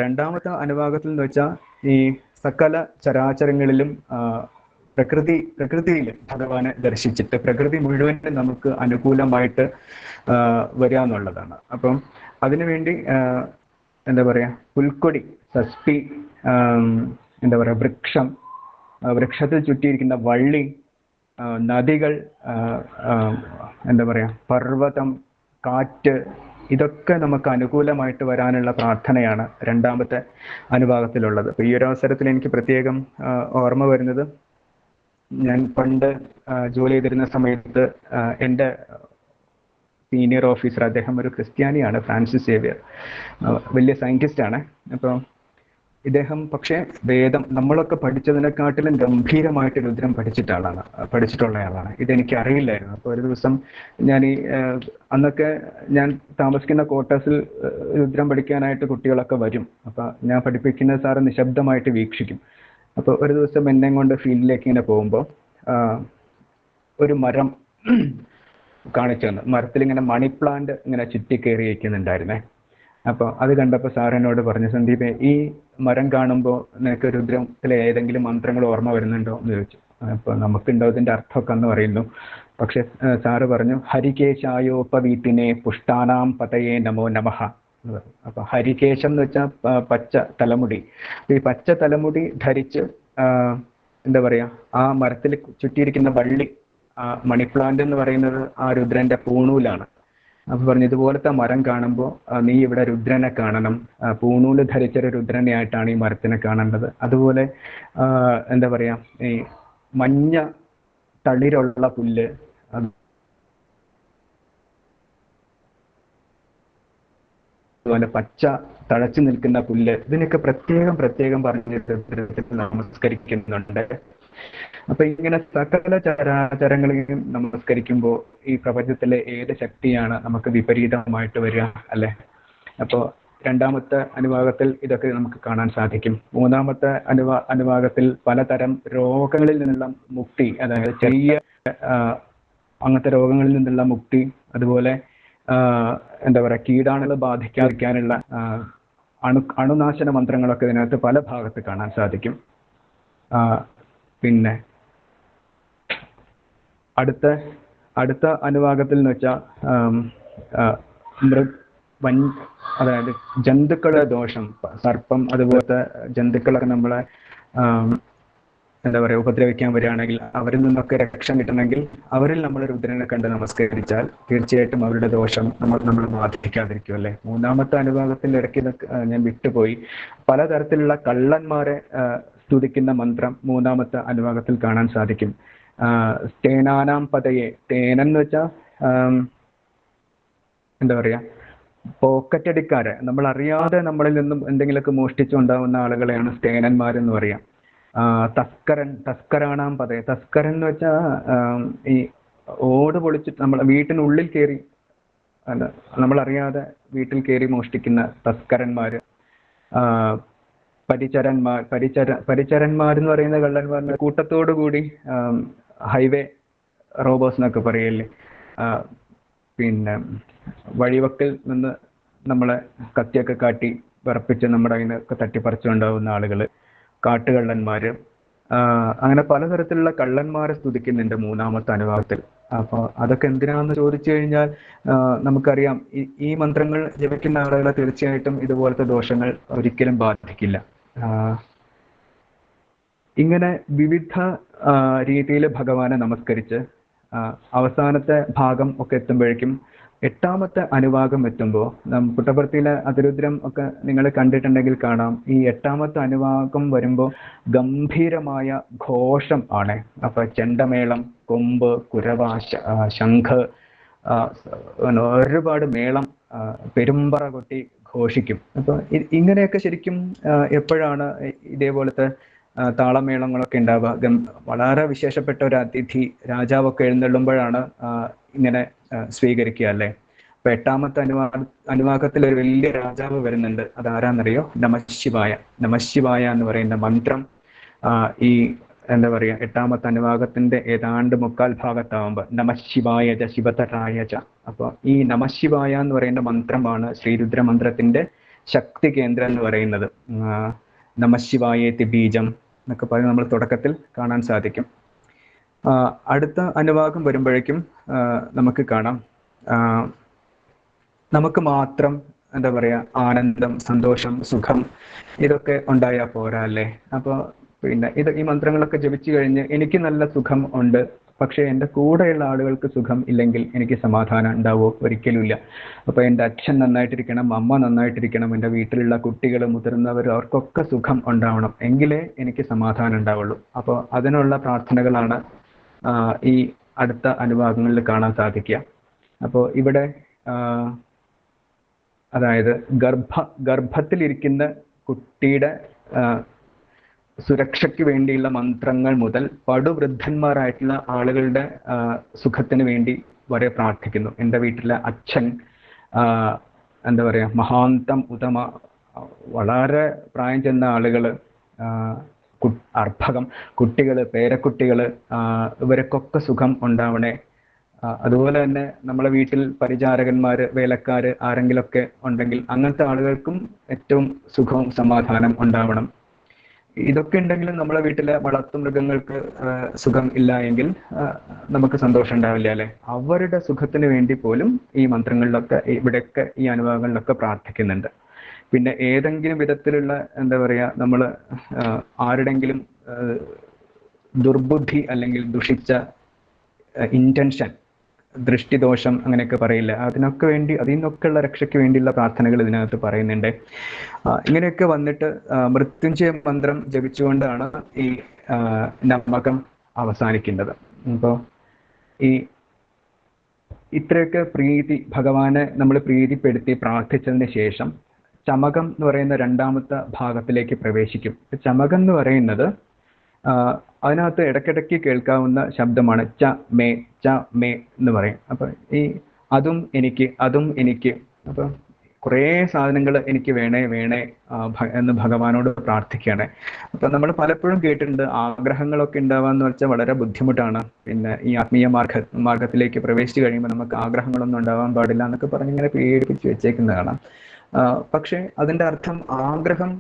രണ്ടാമത്തെ അനുഭാഗത്തിൽ എന്ന് വെച്ചാൽ ഈ സകല ചരാചരങ്ങളിലും പ്രകൃതിയിൽ ഭഗവാനെ ദർശിച്ചിട്ട് പ്രകൃതി മുഴുവൻ നമുക്ക് അനുകൂലമായിട്ട് വരിക എന്നുള്ളതാണ്. അപ്പം അതിനുവേണ്ടി എന്താ പറയാ, പുൽക്കൊടി, സസ്പി, എന്താ പറയാ വൃക്ഷത്തിൽ ചുറ്റിയിരിക്കുന്ന വള്ളി, നദികൾ, എന്താ പറയാ പർവ്വതം, കാറ്റ്, ഇതൊക്കെ നമുക്ക് അനുകൂലമായിട്ട് വരാനുള്ള പ്രാർത്ഥനയാണ് രണ്ടാമത്തെ അനുഭാഗത്തിലുള്ളത്. അപ്പൊ ഈ ഒരു അവസരത്തിൽ എനിക്ക് പ്രത്യേകം ഓർമ്മ വരുന്നത്, ഞാൻ പണ്ട് ജോലി ചെയ്തിരുന്ന സമയത്ത് എൻ്റെ സീനിയർ ഓഫീസർ, അദ്ദേഹം ഒരു ക്രിസ്ത്യാനിയാണ്, ഫ്രാൻസിസ് സേവിയർ, വലിയ സയന്റിസ്റ്റ് ആണ്. അപ്പോൾ ഇദ്ദേഹം പക്ഷേ വേദം നമ്മളൊക്കെ പഠിച്ചതിനെക്കാട്ടിലും ഗംഭീരമായിട്ട് രുദ്രം പഠിച്ചിട്ടുള്ള ആളാണ്. ഇതെനിക്ക് അറിയില്ലായിരുന്നു. അപ്പോൾ ഒരു ദിവസം അന്നൊക്കെ ഞാൻ താമസിക്കുന്ന ക്വാർട്ടേഴ്സിൽ രുദ്രം പഠിക്കാനായിട്ട് കുട്ടികളൊക്കെ വരും. അപ്പൊ ഞാൻ പഠിപ്പിക്കുന്ന സാറ് നിശബ്ദമായിട്ട് വീക്ഷിക്കും. അപ്പോൾ ഒരു ദിവസം എന്നെ കൊണ്ട് ഫീൽഡിലേക്ക് ഇങ്ങനെ പോകുമ്പോൾ ഒരു മരം കാണിച്ചു തന്നു. മരത്തിൽ ഇങ്ങനെ മണി പ്ലാന്റ് ഇങ്ങനെ ചുറ്റിക്കയറിയിരിക്കുന്നുണ്ടായിരുന്നേ. അപ്പോൾ അത് കണ്ടപ്പോൾ സാർ എന്നോട് പറഞ്ഞു, സന്ദീപേ, ഈ മരം കാണുമ്പോൾ നിനക്ക് രുദ്രത്തിലെ ഏതെങ്കിലും മന്ത്രങ്ങൾ ഓർമ്മ വരുന്നുണ്ടോ എന്ന് ചോദിച്ചു. അപ്പോൾ നമുക്കുണ്ടോ ഇതിൻ്റെ അർത്ഥമൊക്കെ എന്ന് പറയുന്നു. പക്ഷെ സാറ് പറഞ്ഞു, ഹരികേശായോപവീത്തിനെ പുഷ്ടാനാം പതയേ നമോ നമഃ എന്ന് പറഞ്ഞു. അപ്പൊ ഹരികേശം എന്ന് വെച്ചാൽ പച്ച തലമുടി. ഈ പച്ച തലമുടി ധരിച്ച് എന്താ പറയാ ആ മരത്തിൽ ചുറ്റിയിരിക്കുന്ന വള്ളി, മണിപ്ലാന്റ് എന്ന് പറയുന്നത് ആ രുദ്രന്റെ പൂണൂലാണ്. അപ്പൊ പറഞ്ഞു, ഇതുപോലത്തെ മരം കാണുമ്പോൾ നീ ഇവിടെ രുദ്രനെ കാണണം, പൂണൂല് ധരിച്ചൊരു രുദ്രനെയായിട്ടാണ് ഈ മരത്തിനെ കാണേണ്ടത്. അതുപോലെ എന്താ പറയാ, ഈ മഞ്ഞ തളിരുള്ള പുല്ല്, അതുപോലെ പച്ച തഴച്ചു നിൽക്കുന്ന പുല്ല്, ഇതിനൊക്കെ പ്രത്യേകം പ്രത്യേകം പറഞ്ഞിട്ട് നമസ്കരിക്കുന്നുണ്ട്. അപ്പൊ ഇങ്ങനെ സകല ചരാചരങ്ങളെയും നമസ്കരിക്കുമ്പോൾ ഈ പ്രപഞ്ചത്തിലെ ഏത് ശക്തിയാണ് നമുക്ക് വിപരീതമായിട്ട് വരിക, അല്ലെ? അപ്പോൾ രണ്ടാമത്തെ അനുഭാഗത്തിൽ ഇതൊക്കെ നമുക്ക് കാണാൻ സാധിക്കും. മൂന്നാമത്തെ അനുഭാഗത്തിൽ പലതരം രോഗങ്ങളിൽ നിന്നുള്ള മുക്തി, അതായത് ചെറിയ അങ്ങനത്തെ രോഗങ്ങളിൽ നിന്നുള്ള മുക്തി, അതുപോലെ എന്താ പറയുക, കീടാണുകൾ ബാധിക്കാതിരിക്കാനുള്ള അണുനാശന മന്ത്രങ്ങളൊക്കെ ഇതിനകത്ത് പല ഭാഗത്ത് കാണാൻ സാധിക്കും. പിന്നെ അടുത്ത അനുഭാഗത്തിൽ എന്ന് വെച്ചാൽ അതായത് ജന്തുക്കളുടെ ദോഷം, സർപ്പം അതുപോലത്തെ ജന്തുക്കളൊക്കെ നമ്മളെ എന്താ പറയുക ഉപദ്രവിക്കാൻ വരികയാണെങ്കിൽ അവരിൽ നിന്നൊക്കെ രക്ഷ കിട്ടണമെങ്കിൽ അവരിൽ നമ്മൾ രുദ്രനെ കണ്ട് നമസ്കരിച്ചാൽ തീർച്ചയായിട്ടും അവരുടെ ദോഷം നമ്മൾ ബാധിക്കാതിരിക്കും, അല്ലെ? മൂന്നാമത്തെ അനുഭാഗത്തിൽ ഇടയ്ക്ക് ഞാൻ വിട്ടുപോയി, പലതരത്തിലുള്ള കള്ളന്മാരെ സ്തുതിക്കുന്ന മന്ത്രം മൂന്നാമത്തെ അനുഭാഗത്തിൽ കാണാൻ സാധിക്കും. തേനാനാം പതയെ, തേനെന്ന് വെച്ചാൽ എന്താ പറയാ, പോക്കറ്റടിക്കാരെ, നമ്മൾ അറിയാതെ നമ്മളിൽ നിന്നും എന്തെങ്കിലുമൊക്കെ മോഷ്ടിച്ചുണ്ടാവുന്ന ആളുകളെയാണ് സ്തേനന്മാരെന്ന് പറയാം. തസ്കരാണാം പതയെ, തസ്കരൻ എന്ന് വെച്ചാൽ ഈ ഓട് പൊളിച്ചിട്ട് നമ്മളെ വീട്ടിനുള്ളിൽ കയറി, അല്ല നമ്മളറിയാതെ വീട്ടിൽ കയറി മോഷ്ടിക്കുന്ന തസ്കരന്മാര്. പരിചരന്മാരെന്ന് പറയുന്ന കള്ളന്മാരുടെ കൂട്ടത്തോടു കൂടി ഹൈവേ റോബേഴ്സ് എന്നൊക്കെ പറയല്ലേ, പിന്നെ വഴിവക്കിൽ നിന്ന് നമ്മളെ കത്തിയൊക്കെ കാട്ടി വിറപ്പിച്ച് നമ്മുടെ അതിനൊക്കെ തട്ടിപ്പറിച്ചുണ്ടാവുന്ന ആളുകള്, കാട്ടുകള്ളന്മാര്, അങ്ങനെ പലതരത്തിലുള്ള കള്ളന്മാരെ സ്തുതിക്കുന്നുണ്ട് മൂന്നാമത്തെ അനുഭാവത്തിൽ. അപ്പൊ അതൊക്കെ എന്തിനാന്ന് ചോദിച്ചു കഴിഞ്ഞാൽ നമുക്കറിയാം, ഈ മന്ത്രങ്ങൾ ജപിക്കുന്ന ആളുകളെ തീർച്ചയായിട്ടും ഇതുപോലത്തെ ദോഷങ്ങൾ ഒരിക്കലും ബാധിക്കില്ല. ഇങ്ങനെ വിവിധ രീതിയിൽ ഭഗവാനെ നമസ്കരിച്ച് അവസാനത്തെ ഭാഗം ഒക്കെ എത്തുമ്പോഴേക്കും, എട്ടാമത്തെ അനുഭാഗം എത്തുമ്പോൾ, പുട്ടപർത്തിയിലെ അതിരുദ്രം ഒക്കെ നിങ്ങൾ കണ്ടിട്ടുണ്ടെങ്കിൽ കാണാം, ഈ എട്ടാമത്തെ അനുഭാഗം വരുമ്പോൾ ഗംഭീരമായ ഘോഷം ആണ്. അപ്പൊ ചെണ്ടമേളം, കൊമ്പ്, കുരവ, ശംഖ്, ഒരുപാട് മേളം പെരുമ്പറ കൊട്ടി ഘോഷിക്കും. അപ്പൊ ഇങ്ങനെയൊക്കെ ശരിക്കും എപ്പോഴാണ് ഇതേപോലത്തെ താളമേളങ്ങളൊക്കെ ഉണ്ടാവുക? വളരെ വിശേഷപ്പെട്ട ഒരു അതിഥി രാജാവൊക്കെ എഴുന്നള്ളുമ്പോഴാണ് ഇങ്ങനെ സ്വീകരിക്കുക, അല്ലെ? അപ്പൊ എട്ടാമത്തെ അനുഭാഗത്തിൽ ഒരു വലിയ രാജാവ് വരുന്നുണ്ട്. അതാരാന്നറിയോ? നമഃശിവായ. നമഃശിവായ എന്ന് പറയുന്ന മന്ത്രം ഈ എന്താ പറയാ, എട്ടാമത്തെ അനുഭാഗത്തിന്റെ ഏതാണ്ട് മുക്കാൽ ഭാഗത്താവുമ്പോൾ നമഃശിവായ ച ശിവതരായ ച. അപ്പൊ ഈ നമഃശിവായ എന്ന് പറയുന്ന മന്ത്രമാണ് ശ്രീരുദ്ര മന്ത്രത്തിന്റെ ശക്തി കേന്ദ്രം എന്ന് പറയുന്നത്. നമഃശിവായേതി ബീജം എന്നൊക്കെ പറഞ്ഞ് നമ്മൾ തുടക്കത്തിൽ കാണാൻ സാധിക്കും. അടുത്ത അനുഭാഗം വരുമ്പോഴേക്കും നമുക്ക് കാണാം, നമുക്ക് മാത്രം എന്താ പറയാ, ആനന്ദം, സന്തോഷം, സുഖം ഇതൊക്കെ ഉണ്ടായാൽ പോരാ, അല്ലേ? അപ്പോൾ പിന്നെ ഈ മന്ത്രങ്ങളൊക്കെ ജപിച്ചു കഴിഞ്ഞ് എനിക്ക് നല്ല സുഖം ഉണ്ട്, പക്ഷെ എൻ്റെ കൂടെയുള്ള ആളുകൾക്ക് സുഖം ഇല്ലെങ്കിൽ എനിക്ക് സമാധാനം ഉണ്ടാവോ? ഒരിക്കലുമില്ല. അപ്പൊ എൻ്റെ അച്ഛൻ നന്നായിട്ടിരിക്കണം, അമ്മ നന്നായിട്ടിരിക്കണം, എൻ്റെ വീട്ടിലുള്ള കുട്ടികൾ, മുതിർന്നവർ, അവർക്കൊക്കെ സുഖം ഉണ്ടാവണം, എങ്കിലേ എനിക്ക് സമാധാനം ഉണ്ടാവുള്ളൂ. അപ്പോൾ അതിനുള്ള പ്രാർത്ഥനകളാണ് ഈ അടുത്ത അനുഭാഗങ്ങളിൽ കാണാൻ സാധിക്കുക. അപ്പോൾ ഇവിടെ അതായത് ഗർഭത്തിലിരിക്കുന്ന കുട്ടിയുടെ സുരക്ഷയ്ക്ക് വേണ്ടിയുള്ള മന്ത്രങ്ങൾ മുതൽ പടുവൃദ്ധന്മാരായിട്ടുള്ള ആളുകളുടെ സുഖത്തിന് വേണ്ടി വരെ പ്രാർത്ഥിക്കുന്നു. എൻ്റെ വീട്ടിലെ അച്ഛൻ എന്താ പറയാ, മഹാന്തം ഉത്തമ, വളരെ പ്രായം ചെന്ന ആളുകള്, അർഭകം, കുട്ടികള്, പേരക്കുട്ടികള്, ഇവർക്കൊക്കെ സുഖം ഉണ്ടാവണേ. അതുപോലെ തന്നെ നമ്മളെ വീട്ടിൽ പരിചാരകന്മാര്, വേലക്കാര് ആരെങ്കിലൊക്കെ ഉണ്ടെങ്കിൽ അങ്ങനത്തെ ആളുകൾക്കും ഏറ്റവും സുഖവും സമാധാനം ഉണ്ടാവണം. ഇതൊക്കെ ഉണ്ടെങ്കിലും നമ്മളെ വീട്ടിലെ വളർത്തുമൃഗങ്ങൾക്ക് സുഖം ഇല്ല എങ്കിൽ നമുക്ക് സന്തോഷം ഉണ്ടാവില്ല, അല്ലെ? അവരുടെ സുഖത്തിന് വേണ്ടി പോലും ഈ മന്ത്രങ്ങളിലൊക്കെ, ഇവിടെയൊക്കെ ഈ അനുഭാവങ്ങളിലൊക്കെ പ്രാർത്ഥിക്കുന്നുണ്ട്. പിന്നെ ഏതെങ്കിലും വിധത്തിലുള്ള എന്താ പറയാ, നമ്മൾ ആരുടെങ്കിലും ദുർബുദ്ധി അല്ലെങ്കിൽ ദുഷിച്ച ഇന്റൻഷൻ ദൃഷ്ടിദോഷം അങ്ങനെയൊക്കെ പറയില്ല, അതിനൊക്കെ വേണ്ടി അതിൽ നിന്നൊക്കെയുള്ള രക്ഷയ്ക്ക് വേണ്ടിയുള്ള പ്രാർത്ഥനകൾ ഇതിനകത്ത് പറയുന്നുണ്ട്. ഇങ്ങനെയൊക്കെ വന്നിട്ട് മൃത്യുഞ്ജയ മന്ത്രം ജപിച്ചുകൊണ്ടാണ് ഈ നമകം അവസാനിക്കേണ്ടത്. അപ്പോൾ ഈ ഇത്രയൊക്കെ ഭഗവാനെ നമ്മൾ പ്രീതിപ്പെടുത്തി പ്രാർത്ഥിച്ചതിന് ശേഷം ചമകം എന്ന് പറയുന്ന രണ്ടാമത്തെ ഭാഗത്തിലേക്ക് പ്രവേശിക്കും. ചമകം എന്ന് പറയുന്നത് അതിനകത്ത് ഇടയ്ക്കിടയ്ക്ക് കേൾക്കാവുന്ന ശബ്ദമാണ് ച മേ എന്ന് പറയും. അപ്പൊ ഈ അതും എനിക്ക് അപ്പൊ കുറേ സാധനങ്ങൾ എനിക്ക് വേണേ എന്ന് ഭഗവാനോട് പ്രാർത്ഥിക്കുകയാണ്. അപ്പൊ നമ്മൾ പലപ്പോഴും കേട്ടിട്ടുണ്ട് ആഗ്രഹങ്ങളൊക്കെ ഉണ്ടാവാന്ന് വെച്ചാൽ വളരെ ബുദ്ധിമുട്ടാണ്. പിന്നെ ഈ ആത്മീയ മാർഗത്തിലേക്ക് പ്രവേശിച്ചു കഴിയുമ്പോൾ നമുക്ക് ആഗ്രഹങ്ങളൊന്നും ഉണ്ടാവാൻ പാടില്ല എന്നൊക്കെ പറഞ്ഞ് ഇങ്ങനെ പേടിപ്പിച്ച് വെച്ചേക്കുന്നതാണ്. പക്ഷെ അതിന്റെ അർത്ഥം ആഗ്രഹം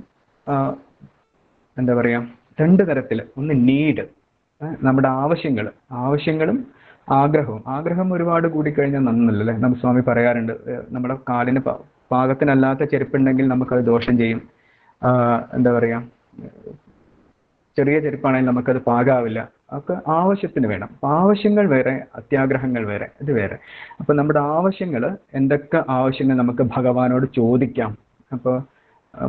എന്താ പറയാ, രണ്ട് തരത്തില്. ഒന്ന് നീഡ്, നമ്മുടെ ആവശ്യങ്ങളും ആഗ്രഹം ഒരുപാട് കൂടിക്കഴിഞ്ഞാൽ നന്നല്ലേ. നമ്മൾ സ്വാമി പറയാറുണ്ട്, നമ്മുടെ കാലിന് പാകത്തിനല്ലാത്ത ചെരുപ്പുണ്ടെങ്കിൽ നമുക്കത് ദോഷം ചെയ്യും. എന്താ പറയാ, ചെറിയ ചെരുപ്പാണെങ്കിൽ നമുക്കത് പാകാവില്ല. ഒക്കെ ആവശ്യത്തിന് വേണം. ആവശ്യങ്ങൾ വേറെ, അത്യാഗ്രഹങ്ങൾ വേറെ, ഇത് വേറെ. അപ്പൊ നമ്മുടെ ആവശ്യങ്ങൾ, എന്തൊക്കെ ആവശ്യങ്ങൾ നമുക്ക് ഭഗവാനോട് ചോദിക്കാം. അപ്പോൾ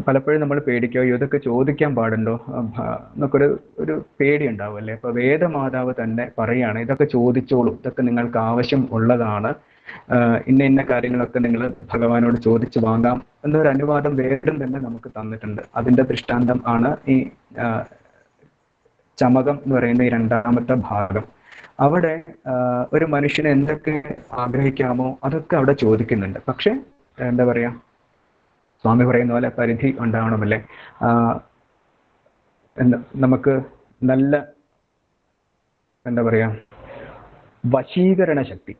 പലപ്പോഴും നമ്മൾ പേടിക്കോ, ഇതൊക്കെ ചോദിക്കാൻ പാടുണ്ടോ എന്നൊക്കെ ഒരു പേടി ഉണ്ടാവും അല്ലേ. അപ്പൊ വേദമാതാവ് തന്നെ പറയാണ്, ഇതൊക്കെ ചോദിച്ചോളൂ, ഇതൊക്കെ നിങ്ങൾക്ക് ആവശ്യം ഉള്ളതാണ്, ഇന്ന കാര്യങ്ങളൊക്കെ നിങ്ങൾ ഭഗവാനോട് ചോദിച്ചു വാങ്ങാം എന്നൊരു അനുവാദം വേദം തന്നെ നമുക്ക് തന്നിട്ടുണ്ട്. അതിന്റെ ദൃഷ്ടാന്തം ആണ് ഈ ചമകം എന്ന് പറയുന്ന ഈ രണ്ടാമത്തെ ഭാഗം. അവിടെ ഒരു മനുഷ്യന് എന്തൊക്കെ ആഗ്രഹിക്കാമോ അതൊക്കെ അവിടെ ചോദിക്കുന്നുണ്ട്. പക്ഷെ എന്താ പറയാ, സ്വാമി പറയുന്ന പോലെ പരിധി ഉണ്ടാവണമല്ലേ. നമുക്ക് നല്ല എന്താ പറയാ, വശീകരണ ശക്തി.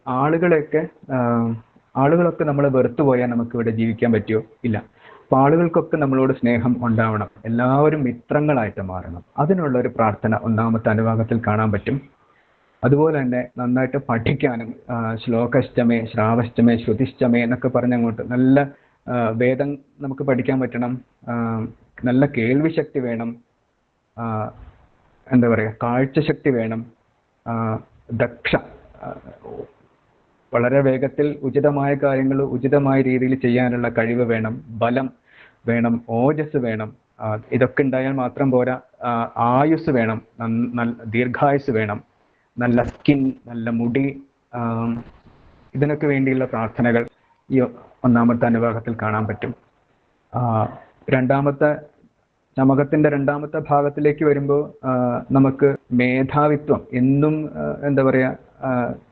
ആളുകളൊക്കെ നമ്മളെ വെറുത്തു പോയാൽ നമുക്ക് ഇവിടെ ജീവിക്കാൻ പറ്റുമോ? ഇല്ല. അപ്പൊ ആളുകൾക്കൊക്കെ നമ്മളോട് സ്നേഹം ഉണ്ടാവണം, എല്ലാവരും മിത്രങ്ങളായിട്ട് മാറണം. അതിനുള്ള ഒരു പ്രാർത്ഥന ഒന്നാമത്തെ അനുഭാഗത്തിൽ കാണാൻ പറ്റും. അതുപോലെ തന്നെ നന്നായിട്ട് പഠിക്കാനും, ശ്ലോകശ്ചമേ, ശ്രാവശ്ചമേ, ശ്രുതിശ്ചമേ എന്നൊക്കെ പറഞ്ഞങ്ങോട്ട് നല്ല വേദം നമുക്ക് പഠിക്കാൻ പറ്റണം. നല്ല കേൾവി ശക്തി വേണം, എന്താ പറയാ, കാഴ്ചശക്തി വേണം, വളരെ വേഗത്തിൽ ഉചിതമായ കാര്യങ്ങൾ ഉചിതമായ രീതിയിൽ ചെയ്യാനുള്ള കഴിവ് വേണം, ബലം വേണം, ഓജസ് വേണം. ഇതൊക്കെ ഉണ്ടായാൽ മാത്രം പോരാ, ആയുസ് വേണം, ദീർഘായുസ് വേണം, നല്ല സ്കിൻ, നല്ല മുടി. ഇതിനൊക്കെ വേണ്ടിയുള്ള പ്രാർത്ഥനകൾ ഈ ഒന്നാമത്തെ അനുഭാഗത്തിൽ കാണാൻ പറ്റും. ചമകത്തിന്റെ രണ്ടാമത്തെ ഭാഗത്തിലേക്ക് വരുമ്പോൾ നമുക്ക് മേധാവിത്വം എന്നും എന്താ പറയാ,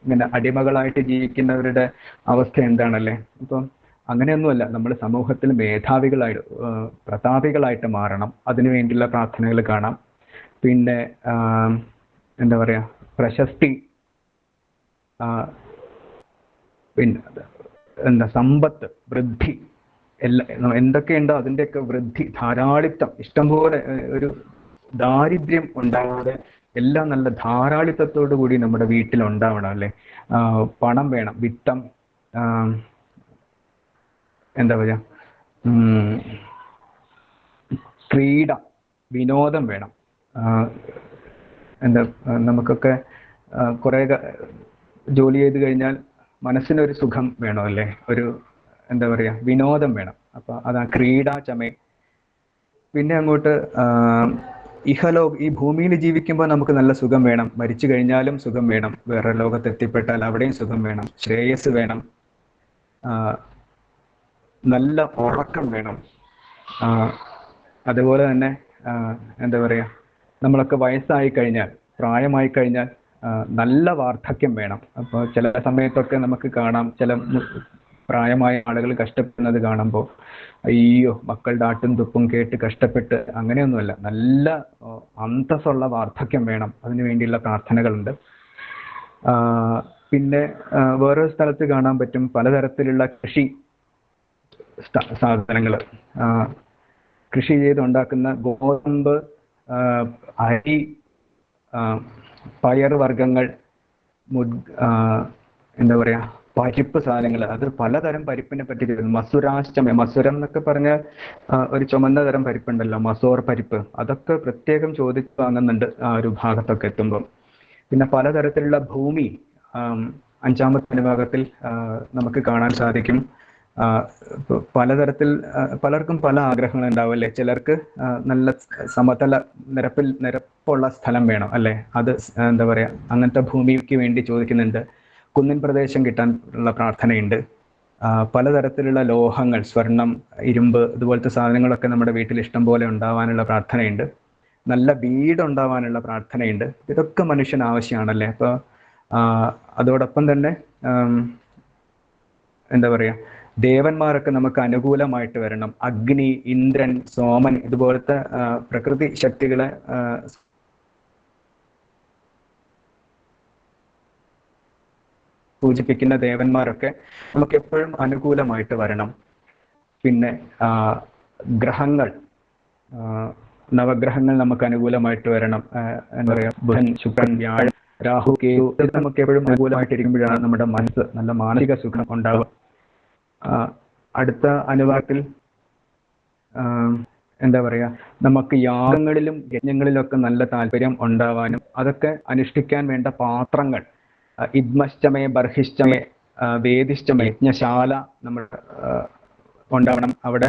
ഇങ്ങനെ അടിമകളായിട്ട് ജീവിക്കുന്നവരുടെ അവസ്ഥ എന്താണല്ലേ. അപ്പം അങ്ങനെയൊന്നുമല്ല, നമ്മൾ സമൂഹത്തിൽ പ്രതാപികളായിട്ട് മാറണം. അതിനു വേണ്ടിയുള്ള പ്രാർത്ഥനകൾ കാണാം. പിന്നെ എന്താ പറയാ, പ്രശസ്തി, പിന്നെ സമ്പത്ത്, വൃദ്ധി, എന്തൊക്കെയുണ്ടോ അതിൻ്റെയൊക്കെ വൃദ്ധി, ധാരാളിത്തം, ഇഷ്ടംപോലെ, ഒരു ദാരിദ്ര്യം ഉണ്ടാകാതെ എല്ലാം നല്ല ധാരാളിത്തത്തോടു കൂടി നമ്മുടെ വീട്ടിൽ ഉണ്ടാവണം അല്ലേ. പണം വേണം, വിത്തം, എന്താ പറയാ, ക്രീഡ, വിനോദം വേണം. നമുക്കൊക്കെ കുറെ ജോലി ചെയ്ത് കഴിഞ്ഞാൽ മനസ്സിനൊരു സുഖം വേണം അല്ലേ, ഒരു എന്താ പറയാ, വിനോദം വേണം. അപ്പൊ അതാ ക്രീഡാ ചമേ. പിന്നെ അങ്ങോട്ട് ഈ ഭൂമിയിൽ ജീവിക്കുമ്പോൾ നമുക്ക് നല്ല സുഖം വേണം, മരിച്ചു കഴിഞ്ഞാലും സുഖം വേണം, വേറെ ലോകത്ത് എത്തിപ്പെട്ടാൽ അവിടെയും സുഖം വേണം, ശ്രേയസ് വേണം, നല്ല ഉറക്കം വേണം. അതുപോലെ തന്നെ എന്താ പറയാ, നമ്മളൊക്കെ വയസ്സായി കഴിഞ്ഞാൽ, പ്രായമായി കഴിഞ്ഞാൽ നല്ല വാർദ്ധക്യം വേണം. അപ്പോൾ ചില സമയത്തൊക്കെ നമുക്ക് കാണാം, ചില പ്രായമായ ആളുകൾ കഷ്ടപ്പെടുന്നത് കാണുമ്പോൾ അയ്യോ, മക്കളുടെ ആട്ടും തുപ്പും കേട്ട് കഷ്ടപ്പെട്ട്, അങ്ങനെയൊന്നുമല്ല, നല്ല അന്തസ്സുള്ള വാർദ്ധക്യം വേണം. അതിനു വേണ്ടിയുള്ള പ്രാർത്ഥനകളുണ്ട്. പിന്നെ വേറൊരു സ്ഥലത്ത് കാണാൻ പറ്റും പലതരത്തിലുള്ള കൃഷി സാധനങ്ങൾ, കൃഷി ചെയ്തുണ്ടാക്കുന്ന ഗോതമ്പ്, അരി, പയർ വർഗ്ഗങ്ങൾ, എന്താ പറയാ, പരിപ്പ് സാധനങ്ങൾ. അത് പലതരം പരിപ്പിനെ പറ്റി മസുരാഷ്ടമി, മസുരം എന്നൊക്കെ പറഞ്ഞാൽ ഒരു ചുമന്ന തരം പരിപ്പുണ്ടല്ലോ, മസോർ പരിപ്പ്, അതൊക്കെ പ്രത്യേകം ചോദിച്ച് വാങ്ങുന്നുണ്ട് ആ ഒരു ഭാഗത്തൊക്കെ എത്തുമ്പം. പിന്നെ പലതരത്തിലുള്ള ഭൂമി, അഞ്ചാമത്തെ അനുഭാഗത്തിൽ നമുക്ക് കാണാൻ സാധിക്കും. പലതരത്തിൽ പലർക്കും പല ആഗ്രഹങ്ങൾ ഉണ്ടാവും അല്ലെ. ചിലർക്ക് നല്ല സമതല നിരപ്പുള്ള സ്ഥലം വേണം അല്ലെ. അത് എന്താ പറയാ, അങ്ങനത്തെ ഭൂമിക്ക് വേണ്ടി ചോദിക്കുന്നുണ്ട്. കുന്നിൻ പ്രദേശം കിട്ടാൻ ഉള്ള പ്രാർത്ഥനയുണ്ട്. പലതരത്തിലുള്ള ലോഹങ്ങൾ, സ്വർണം, ഇരുമ്പ്, ഇതുപോലത്തെ സാധനങ്ങളൊക്കെ നമ്മുടെ വീട്ടിൽ ഇഷ്ടം പോലെ ഉണ്ടാവാനുള്ള പ്രാർത്ഥനയുണ്ട്. നല്ല വീടുണ്ടാവാനുള്ള പ്രാർത്ഥനയുണ്ട്. ഇതൊക്കെ മനുഷ്യന് ആവശ്യമാണല്ലേ. അപ്പോൾ അതോടൊപ്പം തന്നെ എന്താ പറയാ, ദേവന്മാരൊക്കെ നമുക്ക് അനുകൂലമായിട്ട് വരണം. അഗ്നി, ഇന്ദ്രൻ, സോമൻ, ഇതുപോലത്തെ പ്രകൃതി ശക്തികളെ സൂചിപ്പിക്കുന്ന ദേവന്മാരൊക്കെ നമുക്ക് എപ്പോഴും അനുകൂലമായിട്ട് വരണം. പിന്നെ ഗ്രഹങ്ങൾ, നവഗ്രഹങ്ങൾ നമുക്ക് അനുകൂലമായിട്ട് വരണം. എന്താ പറയാ, ബുധൻ, ശുക്രൻ, വ്യാഴം, രാഹു, കേതു, ഇത് നമുക്ക് എപ്പോഴും അനുകൂലമായിട്ടിരിക്കുമ്പോഴാണ് നമ്മുടെ മനസ്സ് നല്ല മാനസിക സുഖം ഉണ്ടാവുക. അടുത്ത അനുഭാഗത്തിൽ എന്താ പറയാ, നമുക്ക് യാഗങ്ങളിലും യജ്ഞങ്ങളിലൊക്കെ നല്ല താല്പര്യം ഉണ്ടാവാനും അതൊക്കെ അനുഷ്ഠിക്കാൻ വേണ്ട പാത്രങ്ങൾ, ഇദ്മശ്ചമേ, ബർഹിശ്ചമേ, വേദിശ്ചമേ, യജ്ഞശാല നമ്മൾ ഉണ്ടാവണം. അവിടെ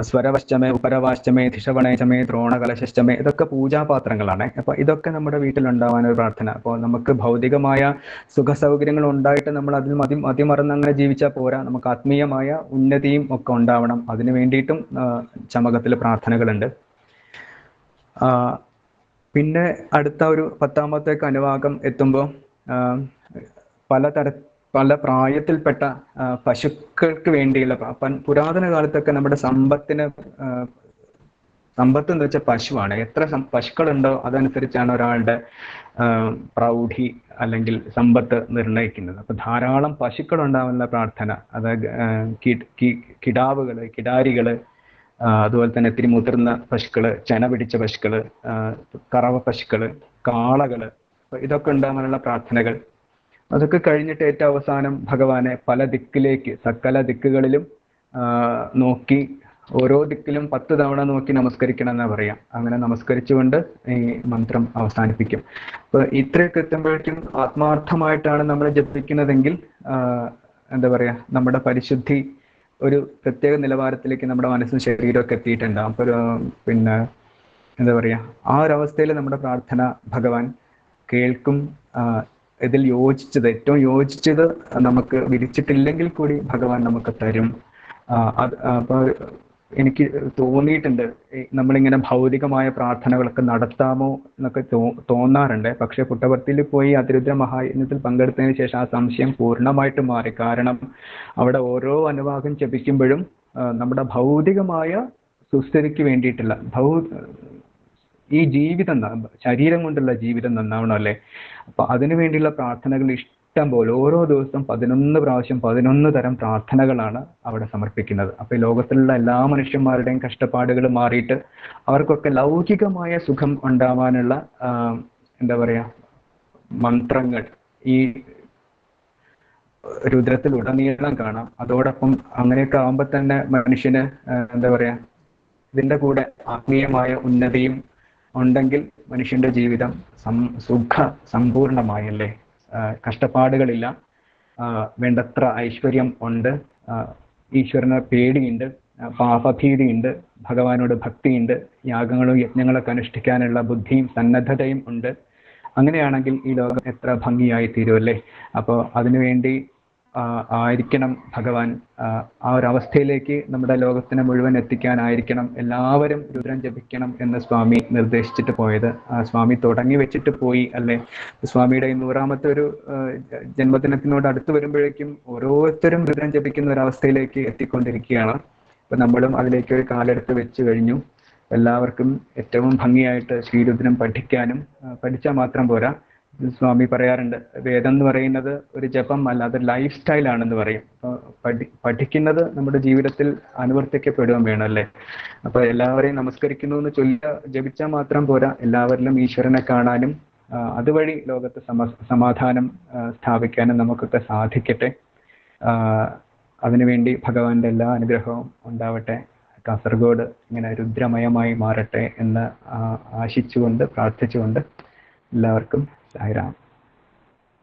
സ്വരവശ്ചമേ, ഉപരവാശ്ചമേ, ധിഷവണേചമേ, ദ്രോണകലശശ്ചമേ, ഇതൊക്കെ പൂജാപാത്രങ്ങളാണ്. അപ്പൊ ഇതൊക്കെ നമ്മുടെ വീട്ടിലുണ്ടാവാനൊരു പ്രാർത്ഥന. അപ്പോൾ നമുക്ക് ഭൗതികമായ സുഖ സൗകര്യങ്ങൾ ഉണ്ടായിട്ട് നമ്മൾ അതിൽ മതിമറന്ന് അങ്ങനെ ജീവിച്ചാൽ പോരാ. നമുക്ക് ആത്മീയമായ ഉന്നതിയും ഒക്കെ ഉണ്ടാവണം. അതിനു വേണ്ടിയിട്ടും ചമകത്തിൽ പ്രാർത്ഥനകളുണ്ട്. പിന്നെ അടുത്ത ഒരു 10ാമത്തെ അനുഭാഗം എത്തുമ്പോൾ പല പ്രായത്തിൽപ്പെട്ട പശുക്കൾക്ക് വേണ്ടിയുള്ള, പുരാതന കാലത്തൊക്കെ നമ്മുടെ സമ്പത്ത് എന്ന് വെച്ചാൽ പശുവാണ്. എത്ര പശുക്കളുണ്ടോ അതനുസരിച്ചാണ് ഒരാളുടെ പ്രൗഢി അല്ലെങ്കിൽ സമ്പത്ത് നിർണ്ണയിക്കുന്നത്. അപ്പൊ ധാരാളം പശുക്കൾ ഉണ്ടാവാനുള്ള പ്രാർത്ഥന. അതായത് കിടാവുകള്, കിടാരികള്, അതുപോലെ തന്നെ ഇത്തിരി മുതിർന്ന പശുക്കള്, ചെന പിടിച്ച പശുക്കള്, കറവ പശുക്കള്, കാളകള്, ഇതൊക്കെ ഉണ്ടാവാനുള്ള പ്രാർത്ഥനകൾ. അതൊക്കെ കഴിഞ്ഞിട്ട് ഏറ്റവും അവസാനം ഭഗവാനെ പല ദിക്കിലേക്ക്, സകല ദിക്കുകളിലും നോക്കി, ഓരോ ദിക്കിലും 10 തവണ നോക്കി നമസ്കരിക്കണം എന്നാ പറയാം. അങ്ങനെ നമസ്കരിച്ചുകൊണ്ട് ഈ മന്ത്രം അവസാനിപ്പിക്കും. അപ്പൊ ഇത്രയൊക്കെ എത്തുമ്പോഴേക്കും ആത്മാർത്ഥമായിട്ടാണ് നമ്മൾ ജപിക്കുന്നതെങ്കിൽ എന്താ പറയാ, നമ്മുടെ പരിശുദ്ധി ഒരു പ്രത്യേക നിലവാരത്തിലേക്ക് നമ്മുടെ മനസ്സും ശരീരമൊക്കെ എത്തിയിട്ടുണ്ടാകും. അപ്പൊ പിന്നെ എന്താ പറയാ, ആ ഒരു നമ്മുടെ പ്രാർത്ഥന ഭഗവാൻ കേൾക്കും. ഇതിൽ ഏറ്റവും യോജിച്ചത് നമുക്ക് വിധിച്ചിട്ടില്ലെങ്കിൽ കൂടി ഭഗവാൻ നമുക്ക് തരും. അപ്പൊ എനിക്ക് തോന്നിയിട്ടുണ്ട്, നമ്മളിങ്ങനെ ഭൗതികമായ പ്രാർത്ഥനകളൊക്കെ നടത്താമോ എന്നൊക്കെ തോന്നാറുണ്ട്. പക്ഷെ പുട്ടപർത്തിയിൽ പോയി അതിരുദ്ര മഹായജ്ഞത്തിൽ പങ്കെടുത്തതിന് ശേഷം ആ സംശയം പൂർണ്ണമായിട്ട് മാറി. കാരണം അവിടെ ഓരോ അനുഭാഗം ജപിക്കുമ്പോഴും നമ്മുടെ ഭൗതികമായ സുസ്ഥിതിക്ക് വേണ്ടിയിട്ടുള്ള ഈ ജീവിതം, ശരീരം കൊണ്ടുള്ള ജീവിതം നന്നാവണം അല്ലേ. അപ്പൊ അതിനു വേണ്ടിയുള്ള പ്രാർത്ഥനകൾ ഇഷ്ടം പോലെ, ഓരോ ദിവസവും 11 പ്രാവശ്യം 11 തരം പ്രാർത്ഥനകളാണ് അവിടെ സമർപ്പിക്കുന്നത്. അപ്പൊ ഈ ലോകത്തിലുള്ള എല്ലാ മനുഷ്യന്മാരുടെയും കഷ്ടപ്പാടുകൾ മാറിയിട്ട് അവർക്കൊക്കെ ലൗകികമായ സുഖം ഉണ്ടാവാനുള്ള എന്താ പറയാ, മന്ത്രങ്ങൾ ഈ രുദ്രത്തിൽ ഉടനീളം കാണാം. അതോടൊപ്പം അങ്ങനെയൊക്കെ ആകുമ്പോൾ തന്നെ മനുഷ്യന് എന്താ പറയാ, ഇതിന്റെ കൂടെ ആത്മീയമായ ഉന്നതിയും ഉണ്ടെങ്കിൽ മനുഷ്യന്റെ ജീവിതം സമ്പൂർണമായല്ലേ. കഷ്ടപ്പാടുകളില്ല, വേണ്ടത്ര ഐശ്വര്യം ഉണ്ട്, ഈശ്വരനെ പേടിയുണ്ട്, പാപഭീതിയുണ്ട്, ഭഗവാനോട് ഭക്തിയുണ്ട്, യാഗങ്ങളും യജ്ഞങ്ങളൊക്കെ അനുഷ്ഠിക്കാനുള്ള ബുദ്ധിയും സന്നദ്ധതയും ഉണ്ട്. അങ്ങനെയാണെങ്കിൽ ഈ ലോകം എത്ര ഭംഗിയായി തീരുമല്ലേ. അപ്പോൾ അതിനുവേണ്ടി ആയിരിക്കണം ഭഗവാൻ ആ ഒരു അവസ്ഥയിലേക്ക് നമ്മുടെ ലോകത്തിനെ മുഴുവൻ എത്തിക്കാനായിരിക്കണം എല്ലാവരും രുദ്രം ജപിക്കണം എന്ന് സ്വാമി നിർദ്ദേശിച്ചിട്ട് പോയത്. സ്വാമി തുടങ്ങി വെച്ചിട്ട് പോയി അല്ലെ. സ്വാമിയുടെ 100ാമത്തെ ഒരു ജന്മദിനത്തിനോട് അടുത്ത് വരുമ്പോഴേക്കും ഓരോരുത്തരും രുദ്രം ജപിക്കുന്ന ഒരു അവസ്ഥയിലേക്ക് എത്തിക്കൊണ്ടിരിക്കുകയാണ്. അപ്പൊ നമ്മളും അതിലേക്ക് ഒരു കാലെടുത്ത് വെച്ച് കഴിഞ്ഞു. എല്ലാവർക്കും ഏറ്റവും ഭംഗിയായിട്ട് ശ്രീരുദ്രം പഠിക്കാനും, പഠിച്ചാൽ മാത്രം പോരാ, സ്വാമി പറയാറുണ്ട്, വേദം എന്ന് പറയുന്നത് ഒരു ജപം അല്ല, അത് ലൈഫ് സ്റ്റൈൽ ആണെന്ന് പറയും. പഠിക്കുന്നത് നമ്മുടെ ജീവിതത്തിൽ അനുവർത്തിക്കപ്പെടുകയും വേണം അല്ലേ. അപ്പൊ എല്ലാവരെയും നമസ്കരിക്കുന്നു എന്ന് ജപിച്ചാൽ മാത്രം പോരാ, എല്ലാവരിലും ഈശ്വരനെ കാണാനും അതുവഴി ലോകത്ത് സമാധാനം സ്ഥാപിക്കാനും നമുക്കൊക്കെ സാധിക്കട്ടെ. അതിനുവേണ്ടി ഭഗവാന്റെ എല്ലാ അനുഗ്രഹവും ഉണ്ടാവട്ടെ. കാസർഗോഡ് ഇങ്ങനെ രുദ്രമയമായി മാറട്ടെ എന്ന് ആശിച്ചുകൊണ്ട് പ്രാർത്ഥിച്ചുകൊണ്ട് എല്ലാവർക്കും സായിറാം.